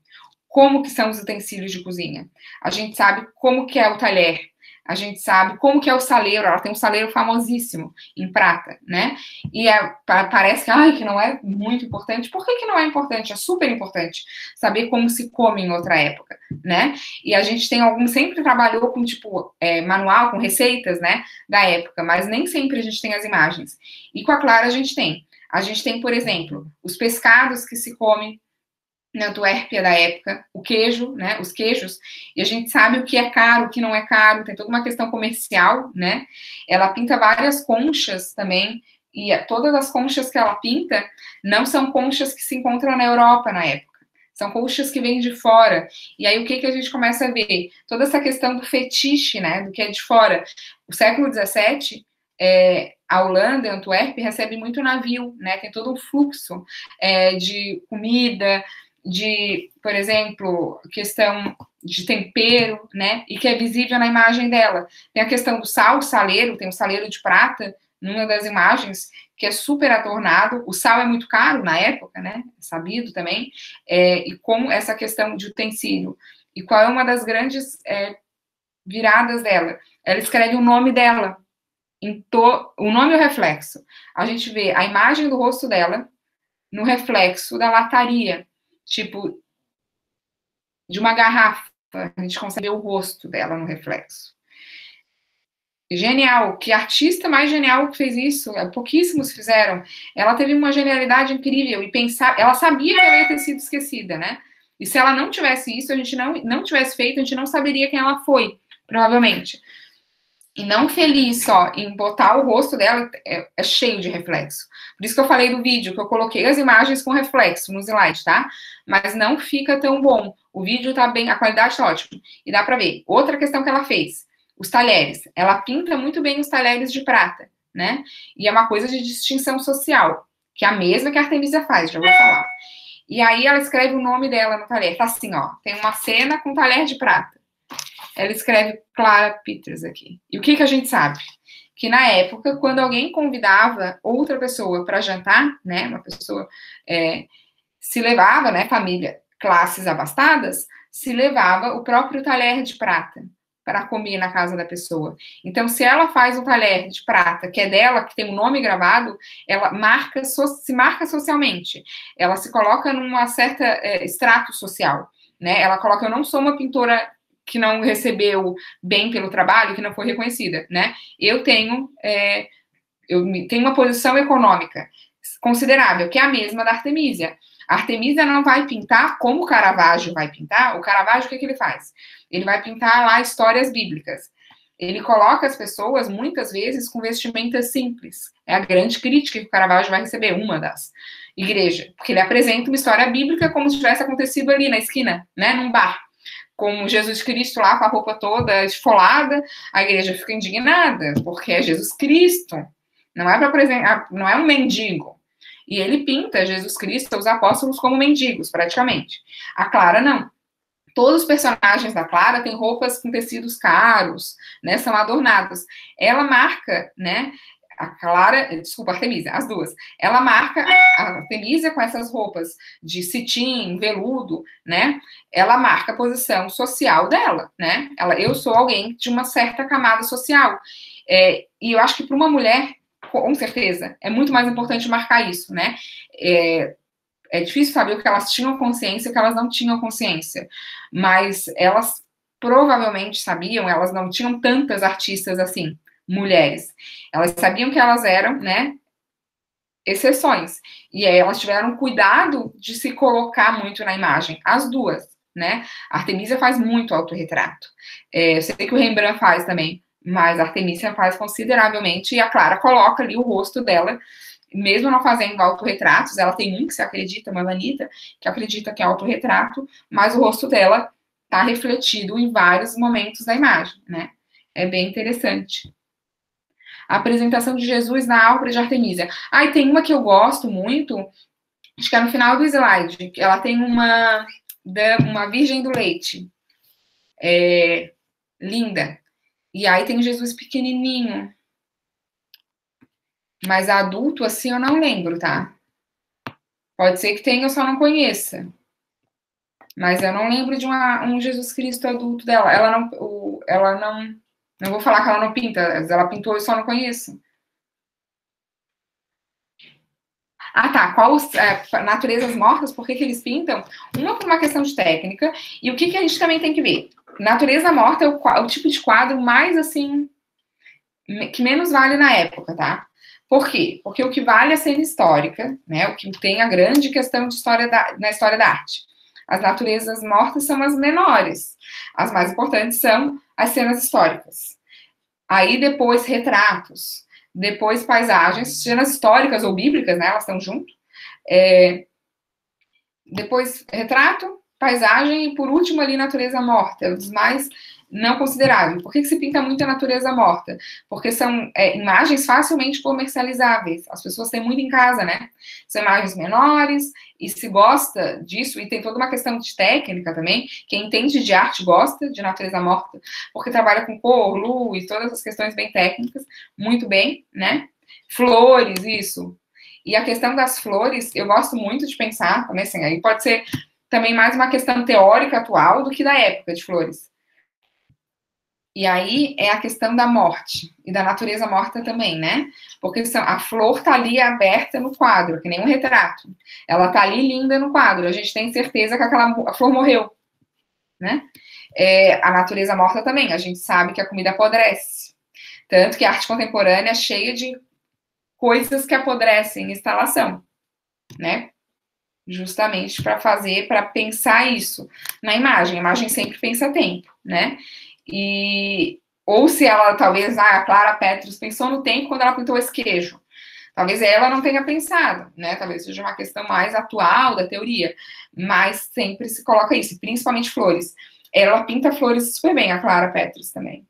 como que são os utensílios de cozinha. A gente sabe como que é o talher, a gente sabe como que é o saleiro. Ela tem um saleiro famosíssimo em prata, né? E parece que, que não é muito importante. Por que não é importante? É super importante saber como se come em outra época, né? E a gente tem sempre trabalhou com, tipo, manual, com receitas, né, da época, mas nem sempre a gente tem as imagens. E com a Clara a gente tem. A gente tem, por exemplo, os pescados que se comem na Antuérpia da época, o queijo, né, os queijos, e a gente sabe o que é caro, o que não é caro, tem toda uma questão comercial, né? Ela pinta várias conchas também, e todas as conchas que ela pinta não são conchas que se encontram na Europa na época. São conchas que vêm de fora. E aí, o que a gente começa a ver? Toda essa questão do fetiche, né? Do que é de fora. O século XVII, a Holanda, Antuérpia, recebe muito navio, né? Tem todo um fluxo de comida, de, por exemplo, questão de tempero, né? E que é visível na imagem dela. Tem a questão do sal, o saleiro, tem um saleiro de prata numa das imagens, que é super adornado. O sal é muito caro na época, né? Sabido também. E como essa questão de utensílio. E qual é uma das grandes viradas dela? Ela escreve o nome dela. O nome e o reflexo. A gente vê a imagem do rosto dela no reflexo da lataria. Tipo, de uma garrafa, a gente consegue ver o rosto dela no reflexo. Genial, que artista mais genial que fez isso? Pouquíssimos fizeram. Ela teve uma genialidade incrível e ela sabia que ela ia ter sido esquecida, né? E se ela não tivesse isso, a gente não tivesse feito, a gente não saberia quem ela foi, provavelmente. E não feliz só em botar o rosto dela, é cheio de reflexo. Por isso que eu falei do vídeo, que eu coloquei as imagens com reflexo no slide, tá? Mas não fica tão bom. O vídeo tá bem, a qualidade tá ótima. E dá pra ver. Outra questão que ela fez, os talheres. Ela pinta muito bem os talheres de prata, né? E é uma coisa de distinção social, que é a mesma que a Artemisia faz, já vou falar. E aí ela escreve o nome dela no talher. Tá assim, ó, tem uma cena com talher de prata. Ela escreve Clara Peters aqui. E o que a gente sabe? Que na época, quando alguém convidava outra pessoa para jantar, né, uma pessoa se levava, né, família, classes abastadas, se levava o próprio talher de prata para comer na casa da pessoa. Então, se ela faz um talher de prata que é dela, que tem um nome gravado, ela se marca socialmente. Ela se coloca numa certa extrato social, né? Ela coloca, eu não sou uma pintora que não recebeu bem pelo trabalho, que não foi reconhecida, né? Eu tenho uma posição econômica considerável, que é a mesma da Artemisia. A Artemisia não vai pintar como o Caravaggio vai pintar. O Caravaggio, o que ele faz? Ele vai pintar lá histórias bíblicas. Ele coloca as pessoas, muitas vezes, com vestimentas simples. É a grande crítica que o Caravaggio vai receber, uma das igrejas. Porque ele apresenta uma história bíblica como se tivesse acontecido ali na esquina, né, num bar. Com Jesus Cristo lá com a roupa toda esfolada, a igreja fica indignada, porque é Jesus Cristo. Não é para apresentar, não é um mendigo. E ele pinta Jesus Cristo, os apóstolos, como mendigos, praticamente. A Clara, não. Todos os personagens da Clara têm roupas com tecidos caros, né? São adornados. Ela marca, né? A Clara, desculpa, a Artemisia, as duas. Ela marca a Artemisia com essas roupas de cetim, veludo, né? Ela marca a posição social dela, né? Eu sou alguém de uma certa camada social. E eu acho que para uma mulher, com certeza, é muito mais importante marcar isso, né? É difícil saber o que elas tinham consciência e o que elas não tinham consciência. Mas elas provavelmente sabiam, elas não tinham tantas artistas assim, mulheres. Elas sabiam que elas eram, né, exceções. E aí elas tiveram cuidado de se colocar muito na imagem. As duas, né? A Artemisia faz muito autorretrato. Eu sei que o Rembrandt faz também, mas a Artemisia faz consideravelmente, e a Clara coloca ali o rosto dela, mesmo não fazendo autorretratos. Ela tem um que se acredita, uma Vanita, que acredita que é autorretrato, mas o rosto dela está refletido em vários momentos da imagem, né? É bem interessante. A apresentação de Jesus na Álpera de Artemisia. Ah, e tem uma que eu gosto muito, acho que é no final do slide, ela tem uma Virgem do Leite. Linda. E aí tem Jesus pequenininho. Mas adulto, assim, eu não lembro, tá? Pode ser que tenha, eu só não conheça. Mas eu não lembro de um Jesus Cristo adulto dela. Não vou falar que ela não pinta, ela pintou, eu só não conheço. Ah, tá. Qual naturezas mortas, por que eles pintam? Uma por uma questão de técnica, e o que a gente também tem que ver? Natureza morta é o tipo de quadro mais, assim, que menos vale na época, tá? Por quê? Porque o que vale é a cena histórica, né? O que tem a grande questão de na história da arte. As naturezas mortas são as menores. As mais importantes são as cenas históricas. Aí depois retratos, depois paisagens, cenas históricas ou bíblicas, né? Elas estão junto. Depois retrato, paisagem e por último ali natureza morta, os mais não consideráveis. Por que se pinta muito a natureza morta? Porque são imagens facilmente comercializáveis. As pessoas têm muito em casa, né? São imagens menores e se gosta disso, e tem toda uma questão de técnica também. Quem entende de arte gosta de natureza morta, porque trabalha com cor, luz, todas as questões bem técnicas, muito bem, né? Flores, isso. E a questão das flores, eu gosto muito de pensar, também assim, aí pode ser também mais uma questão teórica atual do que da época de flores. E aí é a questão da morte e da natureza morta também, né? Porque a flor tá ali aberta no quadro, que nem um retrato. Ela tá ali linda no quadro. A gente tem certeza que a flor morreu, né? A natureza morta também. A gente sabe que a comida apodrece. Tanto que a arte contemporânea é cheia de coisas que apodrecem em instalação, né? Justamente para pensar isso na imagem. A imagem sempre pensa tempo, né? Ou se ela, talvez, a Clara Petros pensou no tempo quando ela pintou esse queijo. Talvez ela não tenha pensado, né? Talvez seja uma questão mais atual da teoria, mas sempre se coloca isso, principalmente flores. Ela pinta flores super bem, a Clara Petros também.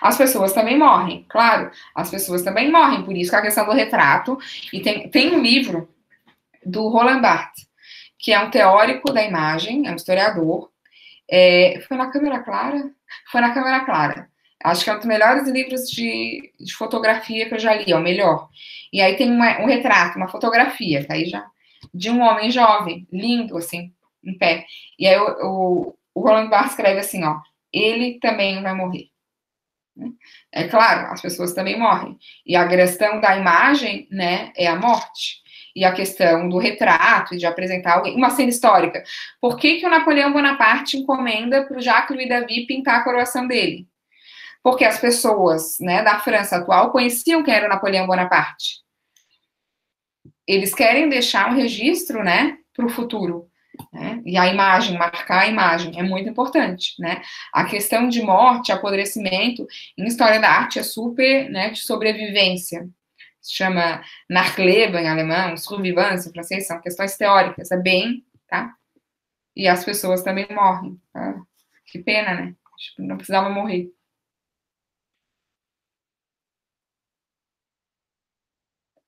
As pessoas também morrem, claro, as pessoas também morrem, por isso que a questão do retrato, e tem um livro do Roland Barthes, que é um teórico da imagem, é um historiador, foi na Câmara Clara? Foi na Câmara Clara. Acho que é um dos melhores livros de fotografia que eu já li, é o melhor. E aí tem um retrato, uma fotografia, tá aí já, de um homem jovem, lindo, assim, em pé. E aí o Roland Barthes escreve assim, ó, ele também vai morrer. É claro, as pessoas também morrem. E a questão da imagem, né, é a morte. E a questão do retrato, de apresentar alguém, uma cena histórica. Por que o Napoleão Bonaparte encomenda para o Jacques Louis David pintar a coroação dele? Porque as pessoas, né, da França atual conheciam quem era o Napoleão Bonaparte. Eles querem deixar um registro, né, para o futuro. Né? E a imagem, marcar a imagem, é muito importante, né? A questão de morte, apodrecimento, em história da arte é super, né, de sobrevivência. Se chama Nachleben em alemão, Survivance em francês, são questões teóricas, é bem, tá? E as pessoas também morrem, tá? Que pena, né? Não precisava morrer.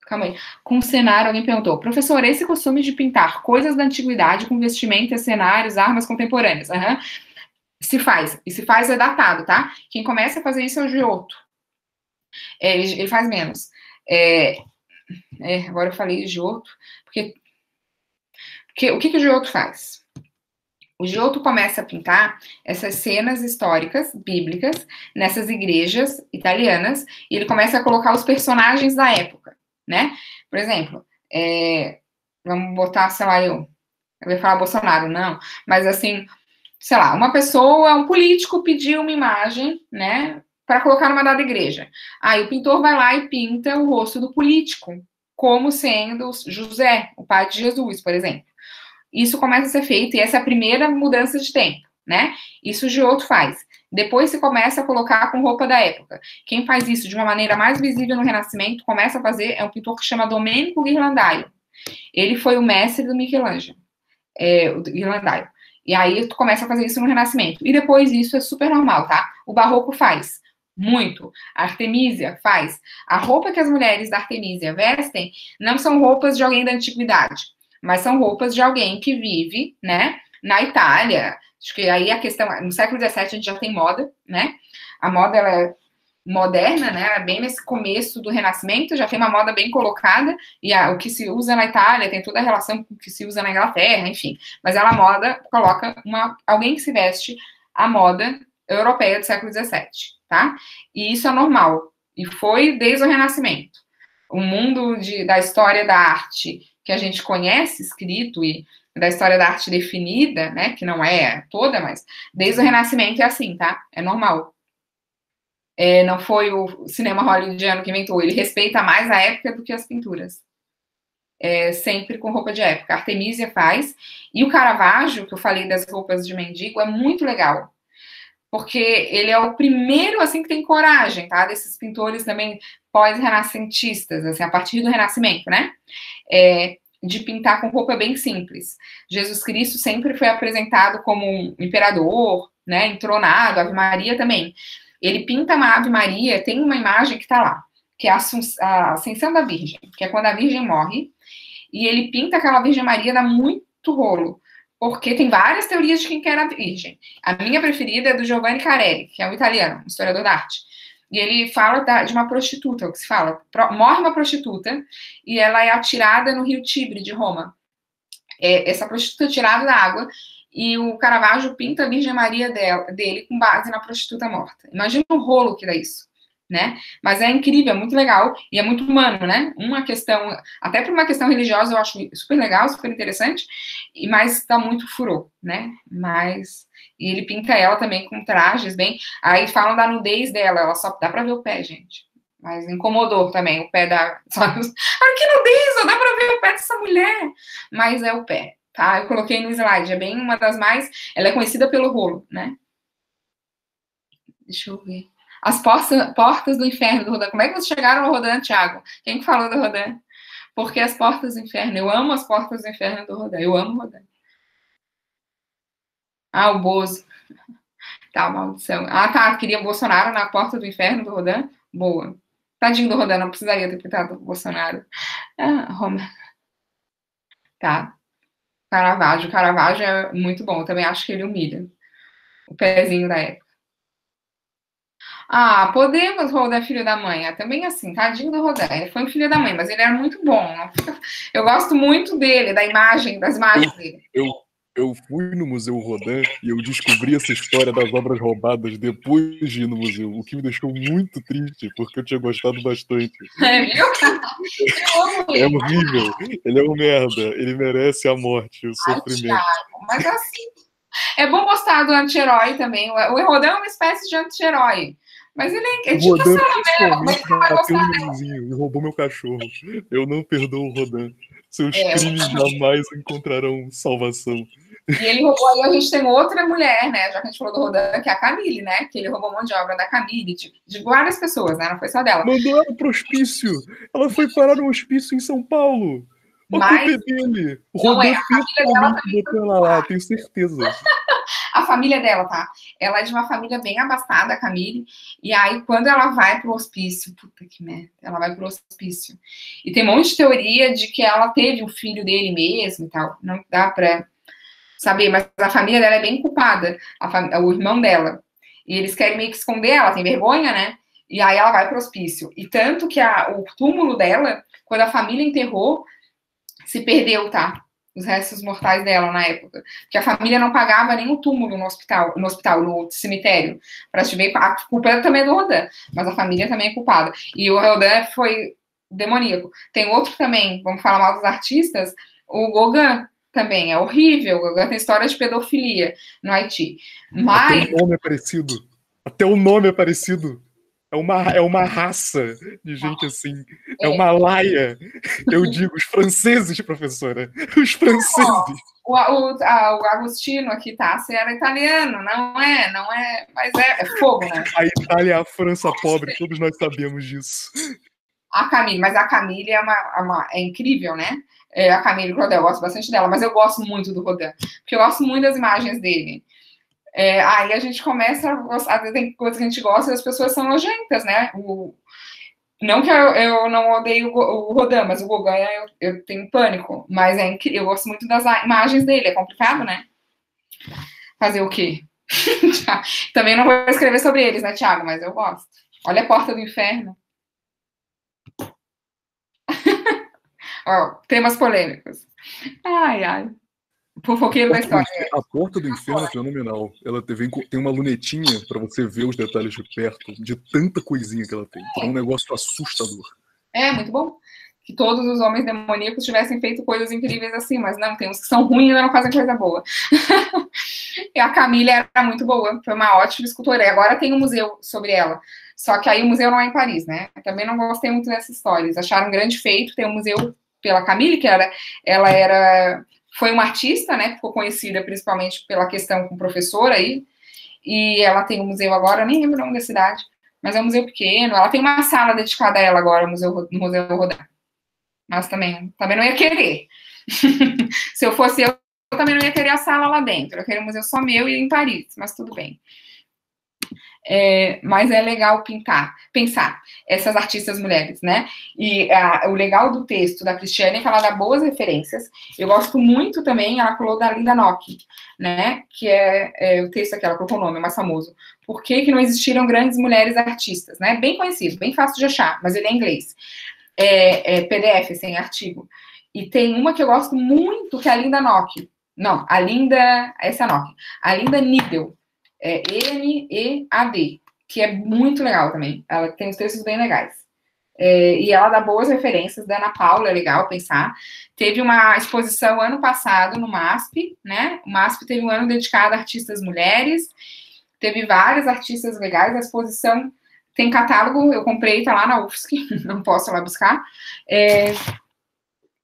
Calma aí. Com cenário, alguém perguntou, professor, esse costume de pintar coisas da antiguidade com vestimentas, cenários, armas contemporâneas, se faz. E se faz é datado, tá? Quem começa a fazer isso é o Giotto. Ele faz menos. Agora eu falei Giotto, porque o que o Giotto faz? O Giotto começa a pintar essas cenas históricas, bíblicas, nessas igrejas italianas, e ele começa a colocar os personagens da época, né? Por exemplo, vamos botar, sei lá, eu ia falar Bolsonaro, não, mas assim, sei lá, uma pessoa, um político pediu uma imagem, né, para colocar numa dada igreja. Aí o pintor vai lá e pinta o rosto do político, como sendo José, o pai de Jesus, por exemplo. Isso começa a ser feito, e essa é a primeira mudança de tempo, né? Isso o Giotto faz. Depois se começa a colocar com roupa da época. Quem faz isso de uma maneira mais visível no Renascimento, começa a fazer, é um pintor que chama Domenico Ghirlandaio. Ele foi o mestre do Michelangelo, o Ghirlandaio. E aí tu começa a fazer isso no Renascimento. E depois isso é super normal, tá? O Barroco faz muito. A Artemísia faz. A roupa que as mulheres da Artemísia vestem não são roupas de alguém da antiguidade, mas são roupas de alguém que vive, né, na Itália. Acho que aí a questão, no século XVII a gente já tem moda, né? A moda, ela é moderna, né? Bem nesse começo do Renascimento, já tem uma moda bem colocada, e o que se usa na Itália tem toda a relação com o que se usa na Inglaterra, enfim. Mas ela, moda, coloca alguém que se veste à moda europeia do século XVII, tá? E isso é normal. E foi desde o Renascimento. O mundo da história da arte que a gente conhece, escrito, e da história da arte definida, né? Que não é toda, mas desde o Renascimento é assim, tá? É normal. Não foi o cinema hollywoodiano que inventou, ele respeita mais a época do que as pinturas. Sempre com roupa de época. A Artemisia faz. E o Caravaggio, que eu falei das roupas de mendigo, é muito legal. Porque ele é o primeiro, assim, que tem coragem, tá? Desses pintores também pós-renascentistas, assim, a partir do Renascimento, né? De pintar com roupa bem simples. Jesus Cristo sempre foi apresentado como um imperador, né? Entronado, Ave Maria também. Ele pinta uma Ave Maria, tem uma imagem que tá lá, que é a Ascensão da Virgem, que é quando a Virgem morre, e ele pinta aquela Virgem Maria, dá muito rolo, porque tem várias teorias de quem que era a Virgem. A minha preferida é do Giovanni Carelli, que é um italiano, um historiador da arte. E ele fala de uma prostituta, o que se fala. Morre uma prostituta e ela é atirada no rio Tibre, de Roma. Essa prostituta é tirada da água e o Caravaggio pinta a Virgem Maria dele com base na prostituta morta. Imagina o rolo que dá isso, né? Mas é incrível, é muito legal e é muito humano, né? Uma questão, até por uma questão religiosa, eu acho super legal, super interessante, mas dá muito furor, né? E ele pinta ela também com trajes bem. Aí falam da nudez dela, ela só dá pra ver o pé, gente. Mas incomodou também o pé da. Que nudez, só dá pra ver o pé dessa mulher. Mas é o pé, tá? Eu coloquei no slide, é bem uma das mais. Ela é conhecida pelo rolo, né? Deixa eu ver. As portas do inferno do Rodin. Como é que vocês chegaram ao Rodin, Thiago? Quem falou do Rodin? Porque as portas do inferno. Eu amo as portas do inferno do Rodin. Eu amo o Rodin. Ah, o Bozo. Tá, maldição. Ah, tá. Queria Bolsonaro na porta do inferno do Rodin? Boa. Tadinho do Rodin, não precisaria ter pintado o Bolsonaro. Roma. Tá. Caravaggio. Caravaggio é muito bom. Eu também acho que ele humilha. O pezinho da época. Ah, podemos, Rodin é filho da mãe. Também assim, tadinho do Rodin. Ele foi um filho da mãe, mas ele era muito bom. Eu gosto muito dele, das imagens dele. Eu fui no Museu Rodin e eu descobri essa história das obras roubadas depois de ir no museu, o que me deixou muito triste, porque eu tinha gostado bastante. Viu? É horrível. Ele é um merda. Ele merece a morte, o sofrimento. Thiago, mas assim, é bom gostar do anti-herói também. O Rodin é uma espécie de anti-herói. Mas ele é tipo Rodin principalmente bateu no meu vizinho e roubou meu cachorro. Eu não perdoo o Rodin. Seus crimes jamais encontrarão salvação. E ele roubou, aí a gente tem outra mulher, né? Já que a gente falou do Rodin, que é a Camille, né? Que ele roubou um monte de obra da Camille, de várias pessoas, né? Não foi só dela. Mandou ela pro hospício. Ela foi parar no hospício em São Paulo. O culpa é dele. O Rodin pessoalmente botou ela lá, tenho certeza. A família dela, tá? Ela é de uma família bem abastada, a Camille. E aí, quando ela vai pro hospício, puta que merda, ela vai pro hospício. E tem um monte de teoria de que ela teve um filho dele mesmo e tal. Não dá pra saber, mas a família dela é bem culpada, o irmão dela. E eles querem meio que esconder ela, tem vergonha, né? E aí ela vai pro hospício. E tanto que o túmulo dela, quando a família enterrou, se perdeu, tá? Os restos mortais dela na época. Porque a família não pagava nem o túmulo no cemitério. Pra te ver, a culpa também é do Rodin, mas a família também é culpada. E o Rodin foi demoníaco. Tem outro também, vamos falar mal dos artistas, o Gauguin também, é horrível. O Gauguin tem história de pedofilia no Haiti. Mas... Até o nome é parecido. Até o nome é parecido. É uma raça de gente assim. É uma laia. Eu digo, os franceses, professora. Os franceses. O Agostino aqui, tá? Você era italiano, não é, mas é fogo, né? A Itália é a França pobre, todos nós sabemos disso. A Camille, mas a Camille é incrível, né? A Camille Claudel, eu gosto bastante dela, mas eu gosto muito do Rodin, porque eu gosto muito das imagens dele. Aí a gente começa a gostar, tem coisas que a gente gosta e as pessoas são nojentas, né? Não que eu não odeio o Rodin, mas o Gauguin eu tenho pânico, mas eu gosto muito das imagens dele, é complicado, né? Fazer o quê? Também não vou escrever sobre eles, né, Thiago? Mas eu gosto. Olha a Porta do Inferno. Ó, temas polêmicos. Ai, ai. Fofoqueiro da história. A Porta do Inferno é fenomenal. Ela tem uma lunetinha para você ver os detalhes de perto, de tanta coisinha que ela tem. É um negócio assustador. É, muito bom. Que todos os homens demoníacos tivessem feito coisas incríveis assim, mas não, tem uns que são ruins e ainda não fazem coisa boa. E a Camille era muito boa, foi uma ótima escultora. E agora tem um museu sobre ela. Só que aí o museu não é em Paris, né? Eu também não gostei muito dessas histórias. Acharam um grande feito ter um museu pela Camille, que foi uma artista, né? Ficou conhecida principalmente pela questão com professora aí. E ela tem um museu agora, nem lembro o nome da cidade, mas é um museu pequeno. Ela tem uma sala dedicada a ela agora, no Museu Rodin. Mas também não ia querer. Se eu fosse eu também não ia querer a sala lá dentro. Eu queria um museu só meu e em Paris, mas tudo bem. Mas é legal pensar essas artistas mulheres, né? E o legal do texto da Cristiane é que ela dá boas referências. Eu gosto muito também, ela falou da Linda Nock, né? Que é o texto que ela colocou o nome, é mais famoso. Por que não existiram grandes mulheres artistas, né? Bem conhecido, bem fácil de achar, mas ele é em inglês. PDF, sem artigo. E tem uma que eu gosto muito, que é a Linda Nock. Não, essa é a Nock. A Linda Needle. Neead, que é muito legal também. Ela tem os textos bem legais. E ela dá boas referências. Da Ana Paula, é legal pensar. Teve uma exposição ano passado no MASP, né? O MASP teve um ano dedicado a artistas mulheres. Teve várias artistas legais. A exposição tem catálogo, eu comprei, tá lá na UFSC, não posso ir lá buscar.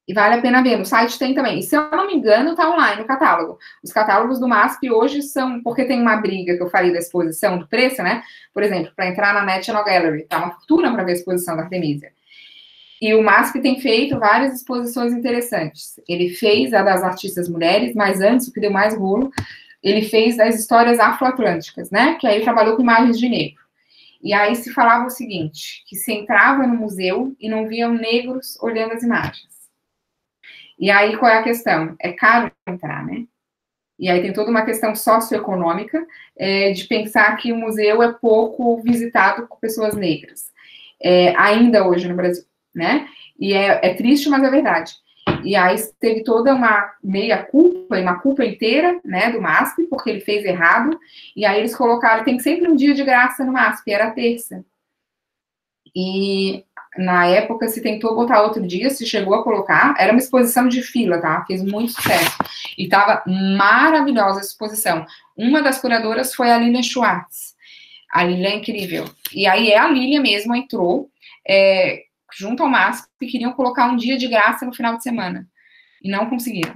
E vale a pena ver. No site tem também. E se eu não me engano, tá online o catálogo. Os catálogos do MASP hoje são, porque tem uma briga que eu falei da exposição do preço, né? Por exemplo, para entrar na National Gallery, tá uma fortuna para ver a exposição da Artemisia. E o MASP tem feito várias exposições interessantes. Ele fez a das artistas mulheres, mas antes, o que deu mais rolo, ele fez das histórias afroatlânticas, né? Que aí trabalhou com imagens de negro. E aí se falava o seguinte, que se entrava no museu e não viam negros olhando as imagens. E aí, qual é a questão? É caro entrar, né? E aí tem toda uma questão socioeconômica de pensar que o museu é pouco visitado por pessoas negras. Ainda hoje no Brasil, né? E é triste, mas é verdade. E aí teve toda uma meia-culpa, uma culpa inteira, né, do MASP, porque ele fez errado. E aí eles colocaram, tem sempre um dia de graça no MASP, era terça. E na época se tentou botar outro dia, se chegou a colocar, era uma exposição de fila, tá? Fez muito sucesso. E tava maravilhosa a exposição. Uma das curadoras foi a Lilian Schwartz. A Lilian é incrível. E aí a Lilian mesmo entrou, junto ao MASP, e queriam colocar um dia de graça no final de semana. E não conseguiram.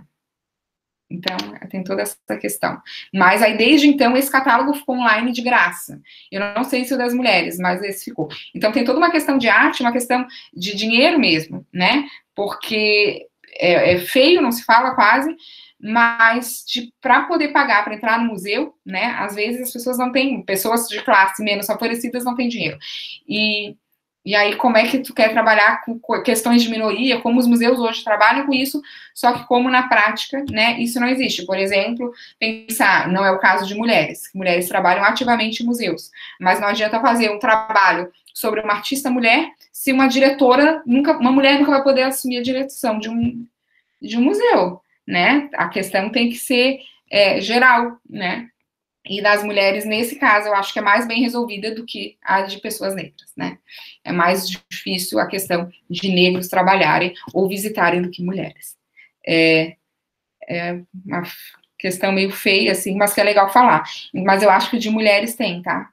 Então, tem toda essa questão. Mas aí, desde então, esse catálogo ficou online de graça. Eu não sei se o das mulheres, mas esse ficou. Então, tem toda uma questão de arte, uma questão de dinheiro mesmo, né? Porque é feio, não se fala quase, mas para poder pagar para entrar no museu, né? Às vezes as pessoas não têm, pessoas de classe menos favorecidas não têm dinheiro. E aí, como é que tu quer trabalhar com questões de minoria, como os museus hoje trabalham com isso, só que como na prática, né, isso não existe. Por exemplo, pensar, não é o caso de mulheres, mulheres trabalham ativamente em museus, mas não adianta fazer um trabalho sobre uma artista mulher se uma diretora, uma mulher nunca vai poder assumir a direção de um museu, né? A questão tem que ser geral, né? E das mulheres, nesse caso, eu acho que é mais bem resolvida do que a de pessoas negras, né? É mais difícil a questão de negros trabalharem ou visitarem do que mulheres. É uma questão meio feia, assim, mas que é legal falar. Mas eu acho que de mulheres tem, tá?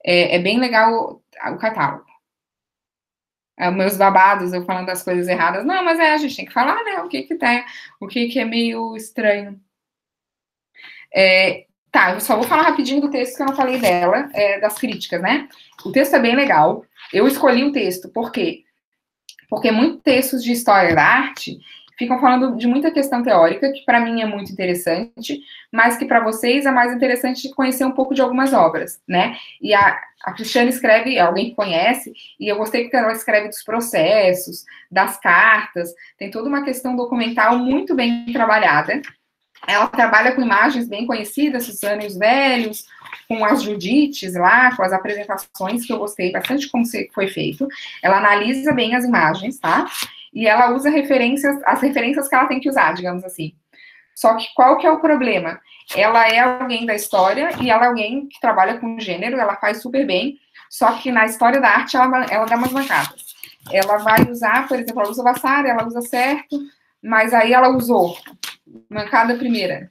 É bem legal o catálogo. Meus babados, eu falando das coisas erradas. Não, mas a gente tem que falar, né? O que é meio estranho. Tá, eu só vou falar rapidinho do texto que eu não falei dela, das críticas, né? O texto é bem legal. Eu escolhi o texto porque Porque muitos textos de história da arte ficam falando de muita questão teórica, que para mim é muito interessante, mas que para vocês é mais interessante conhecer um pouco de algumas obras, né? E a Cristiane escreve, alguém que conhece, e eu gostei porque ela escreve dos processos, das cartas, tem toda uma questão documental muito bem trabalhada. Ela trabalha com imagens bem conhecidas, Susana e os Velhos, com as Judites lá, com as apresentações, que eu gostei bastante como foi feito. Ela analisa bem as imagens, tá? E ela usa referências, as referências que ela tem que usar, digamos assim. Só que qual que é o problema? Ela é alguém da história e ela é alguém que trabalha com gênero, ela faz super bem, só que na história da arte ela dá umas mancadas. Ela vai usar, por exemplo, ela usa Vassária, ela usa certo, mas aí ela usou mancada primeira,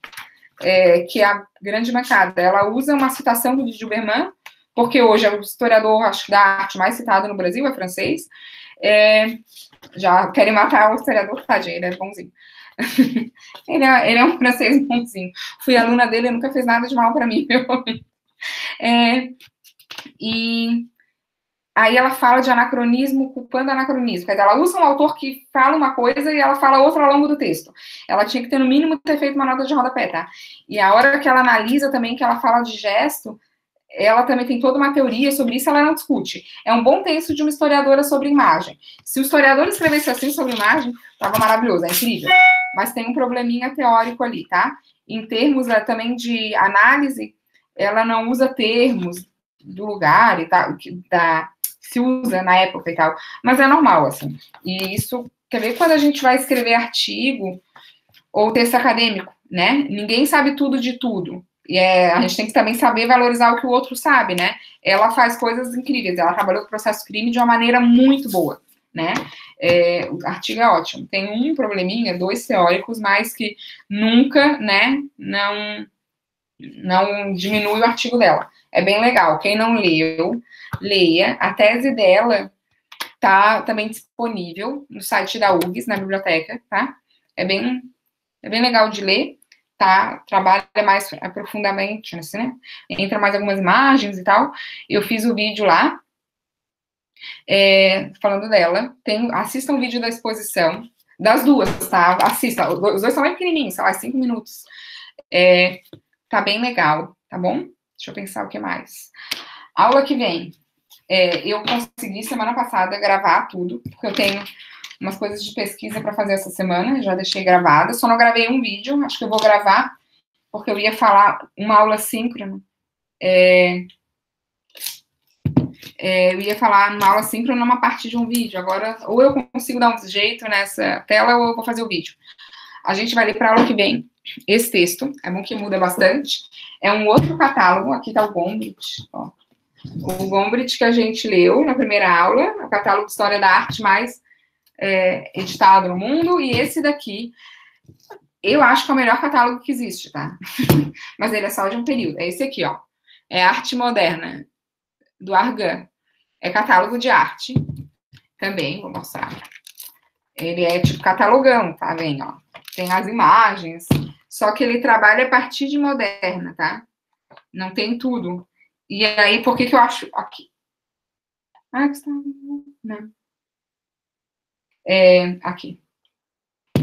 que é a grande mancada. Ela usa uma citação do Gilberman, porque hoje é o historiador, acho, da arte mais citado no Brasil, é francês. Já querem matar o historiador, tadinho, ele é bonzinho. ele é um francês bonzinho. Fui aluna dele, ele nunca fez nada de mal para mim, meu amigo. E aí ela fala de anacronismo, culpando anacronismo. Quer dizer, ela usa um autor que fala uma coisa e ela fala outra ao longo do texto. Ela tinha que ter, no mínimo, ter feito uma nota de rodapé, tá? E a hora que ela analisa também, que ela fala de gesto, ela também tem toda uma teoria sobre isso, ela não discute. É um bom texto de uma historiadora sobre imagem. Se o historiador escrevesse assim sobre imagem, tava maravilhoso, é incrível. Mas tem um probleminha teórico ali, tá? Em termos também de análise, ela não usa termos do lugar e tal, que se usa na época e tal, mas é normal, assim. E isso, quer ver, quando a gente vai escrever artigo ou texto acadêmico, né? Ninguém sabe tudo de tudo. E a gente tem que também saber valorizar o que o outro sabe, né? Ela faz coisas incríveis, ela trabalhou com o processo crime de uma maneira muito boa, né? O artigo é ótimo. Tem um probleminha, 2 teóricos, mas que nunca, né, não diminui o artigo dela. É bem legal. Quem não leu, leia. A tese dela tá também disponível no site da URGS, na biblioteca, tá? É bem legal de ler, tá? Trabalha mais profundamente, assim, né? Entra mais algumas imagens e tal. Eu fiz o vídeo lá, falando dela. Assista um vídeo da exposição, das duas, tá? Assista. Os dois são bem pequenininhos, são 5 minutos. Tá bem legal, tá bom? Deixa eu pensar o que mais. Aula que vem. Eu consegui, semana passada, gravar tudo, porque eu tenho umas coisas de pesquisa para fazer essa semana, já deixei gravada, só não gravei um vídeo, acho que eu vou gravar, porque eu ia falar uma aula síncrona. Eu ia falar uma aula síncrona numa parte de um vídeo, agora ou eu consigo dar um jeito nessa tela ou eu vou fazer o vídeo. A gente vai ler para a aula que vem esse texto, é bom que muda bastante. É um outro catálogo, aqui está o Gombrich, ó. O Gombrich que a gente leu na primeira aula, o catálogo de História da Arte mais editado no mundo, e esse daqui, eu acho que é o melhor catálogo que existe, tá? Mas ele é só de um período. É esse aqui, ó. É Arte Moderna, do Argan. É catálogo de arte. Também, vou mostrar. Ele é tipo catalogão, tá vendo, ó? Tem as imagens, só que ele trabalha a partir de moderna, tá? Não tem tudo. E aí, por que eu acho... Aqui. Ah, que está... Não. Aqui.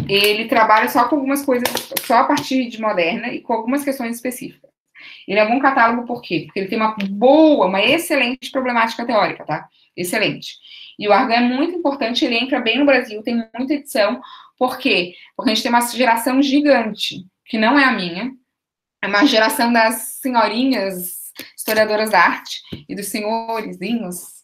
Ele trabalha só com algumas coisas, só a partir de moderna e com algumas questões específicas. Ele é um bom catálogo, por quê? Porque ele tem uma excelente problemática teórica, tá? Excelente. E o Argan é muito importante, ele entra bem no Brasil, tem muita edição. Por quê? Porque a gente tem uma geração gigante, que não é a minha, é uma geração das senhorinhas historiadoras da arte e dos senhorizinhos,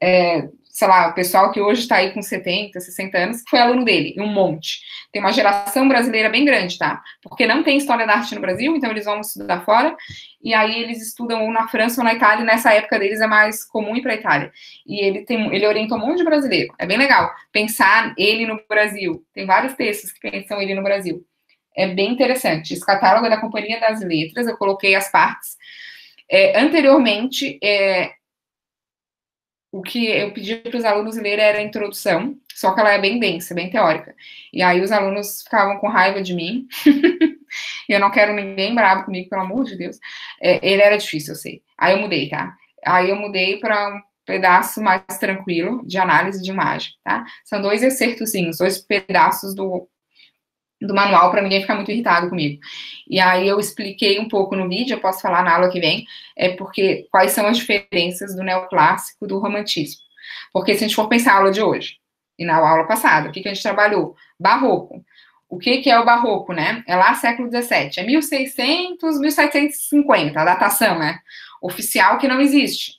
sei lá, o pessoal que hoje está aí com 70, 60 anos, que foi aluno dele, um monte. Tem uma geração brasileira bem grande, tá? Porque não tem história da arte no Brasil, então eles vão estudar fora, e aí eles estudam ou na França ou na Itália, e nessa época deles é mais comum ir para a Itália. E ele orientou um monte de brasileiro. É bem legal pensar ele no Brasil. Tem vários textos que pensam ele no Brasil. É bem interessante. Esse catálogo é da Companhia das Letras, eu coloquei as partes. Anteriormente, o que eu pedi para os alunos lerem era a introdução, só que ela é bem densa, bem teórica. E aí os alunos ficavam com raiva de mim. Eu não quero ninguém bravo comigo, pelo amor de Deus. Ele era difícil, eu sei. Aí eu mudei, tá? Aí eu mudei para pedaço mais tranquilo de análise de imagem, tá? São 2 excertozinhos, 2 pedaços do manual para ninguém ficar muito irritado comigo. E aí eu expliquei um pouco no vídeo, eu posso falar na aula que vem, porque quais são as diferenças do neoclássico e do romantismo. Porque se a gente for pensar a aula de hoje e na aula passada, o que a gente trabalhou? Barroco. O que é o barroco, né? É lá século XVII, é 1600, 1750, a datação, né? Oficial que não existe,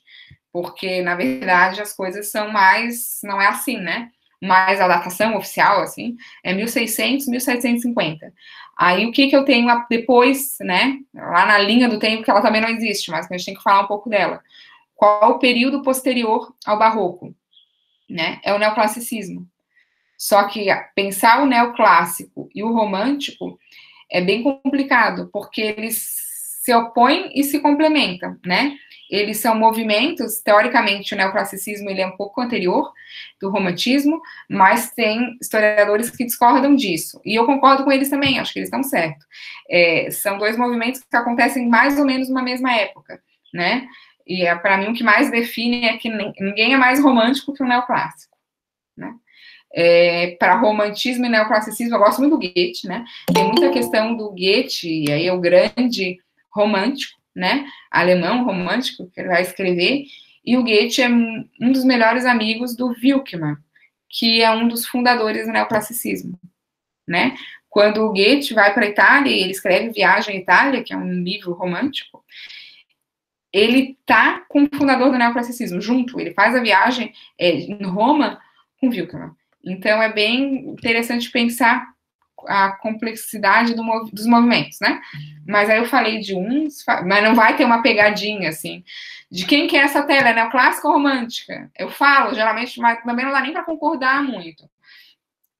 porque, na verdade, as coisas são mais, não é assim, né? Mas a datação oficial, assim, é 1600, 1750. Aí, o que eu tenho depois, né? Lá na linha do tempo, que ela também não existe, mas que a gente tem que falar um pouco dela. Qual o período posterior ao barroco, né? É o neoclassicismo. Só que pensar o neoclássico e o romântico é bem complicado, porque eles se opõem e se complementam, né? Eles são movimentos, teoricamente, o neoclassicismo ele é um pouco anterior do romantismo, mas tem historiadores que discordam disso. E eu concordo com eles também, acho que eles estão certos. São 2 movimentos que acontecem mais ou menos na mesma época, né? E para mim o que mais define é que ninguém é mais romântico que o neoclássico, né? Para romantismo e neoclassicismo, eu gosto muito do Goethe, né? Tem muita questão do Goethe, e aí é o grande romântico, né? Alemão romântico, que ele vai escrever, e o Goethe é um dos melhores amigos do Wilckmann, que é um dos fundadores do neoclassicismo, né? Quando o Goethe vai para a Itália, e ele escreve Viagem à Itália, que é um livro romântico, ele tá com o fundador do neoclassicismo, junto, ele faz a viagem em Roma com Wilckmann. Então, é bem interessante pensar a complexidade dos movimentos, né? Mas aí eu falei de uns, mas não vai ter uma pegadinha, assim, de quem que é essa tela, né? O clássico ou romântica? Eu falo, geralmente, mas também não dá nem para concordar muito.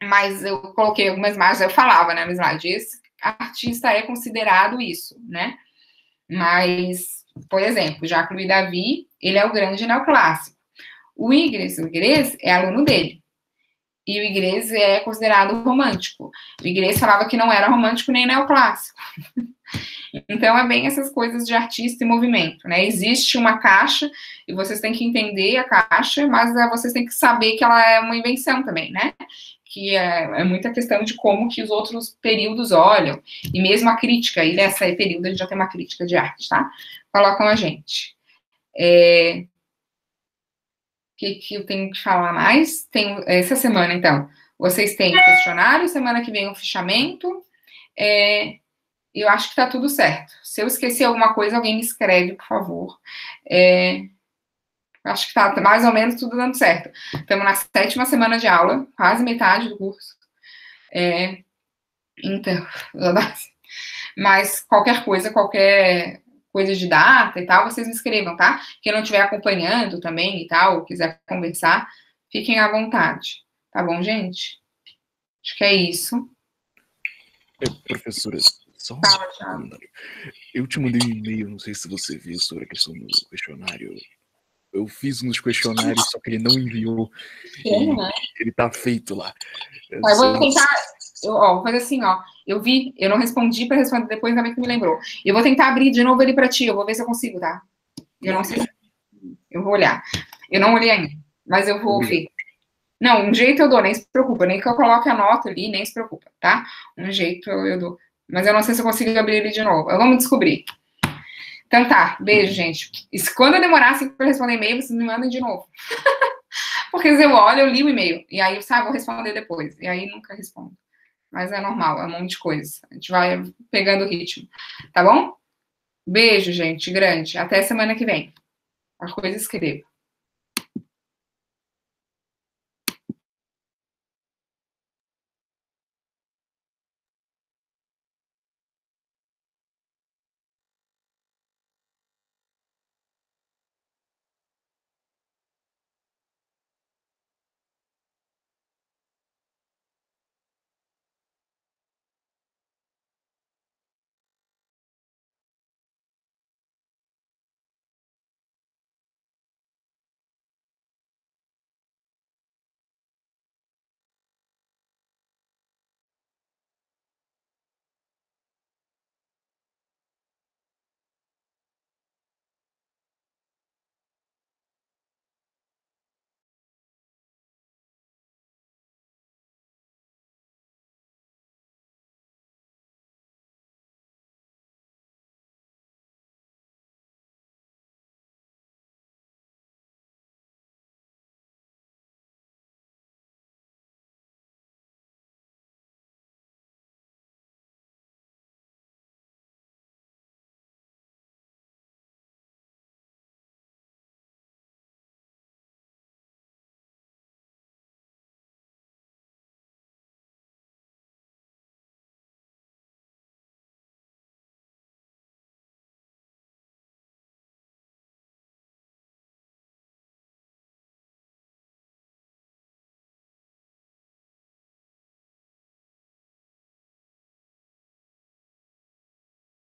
Mas eu coloquei algumas imagens, eu falava, né, no slide, esse artista é considerado isso, né? Mas, por exemplo, Jacques-Louis David, ele é o grande neoclássico. O Igreja é aluno dele. E o Igreja é considerado romântico. O Igreja falava que não era romântico nem neoclássico. Então, é bem essas coisas de artista e movimento, né? Existe uma caixa, e vocês têm que entender a caixa, mas vocês têm que saber que ela é uma invenção também, né? Que é muita questão de como que os outros períodos olham, e mesmo a crítica, e nessa período a gente já tem uma crítica de arte, tá? Colocam a gente. O que eu tenho que falar mais? Tem essa semana, então, vocês têm o questionário, semana que vem o fichamento, eu acho que tá tudo certo. Se eu esquecer alguma coisa, alguém me escreve, por favor. Acho que tá mais ou menos tudo dando certo. Estamos na 7ª semana de aula, quase metade do curso. Então, mas qualquer coisa de data e tal, vocês me escrevam, tá? Quem não estiver acompanhando também e tal, quiser conversar, fiquem à vontade. Tá bom, gente? Acho que é isso. Professora, só eu te mandei um e-mail, não sei se você viu, sobre a questão do questionário. Eu fiz uns questionários, só que ele não enviou. Ele tá feito lá. Eu vou tentar. Vou fazer assim, ó. Eu vi, eu não respondi para responder depois, ainda bem que me lembrou. Eu vou tentar abrir de novo ele para ti, eu vou ver se eu consigo, tá? Eu não sei. Eu vou olhar. Eu não olhei ainda, mas eu vou ver. Não, um jeito eu dou, nem se preocupa. Nem que eu coloque a nota ali, nem se preocupa, tá? Um jeito eu dou. Mas eu não sei se eu consigo abrir ele de novo. Vamos descobrir. Então tá, beijo, gente. E quando eu demorar assim, para responder e-mail, vocês me mandem de novo. Porque eu olho, eu li o e-mail. E aí, sabe, vou responder depois. E aí nunca respondo. Mas é normal, é um monte de coisa. A gente vai pegando o ritmo. Tá bom? Beijo, gente, grande. Até semana que vem. A coisa escreva.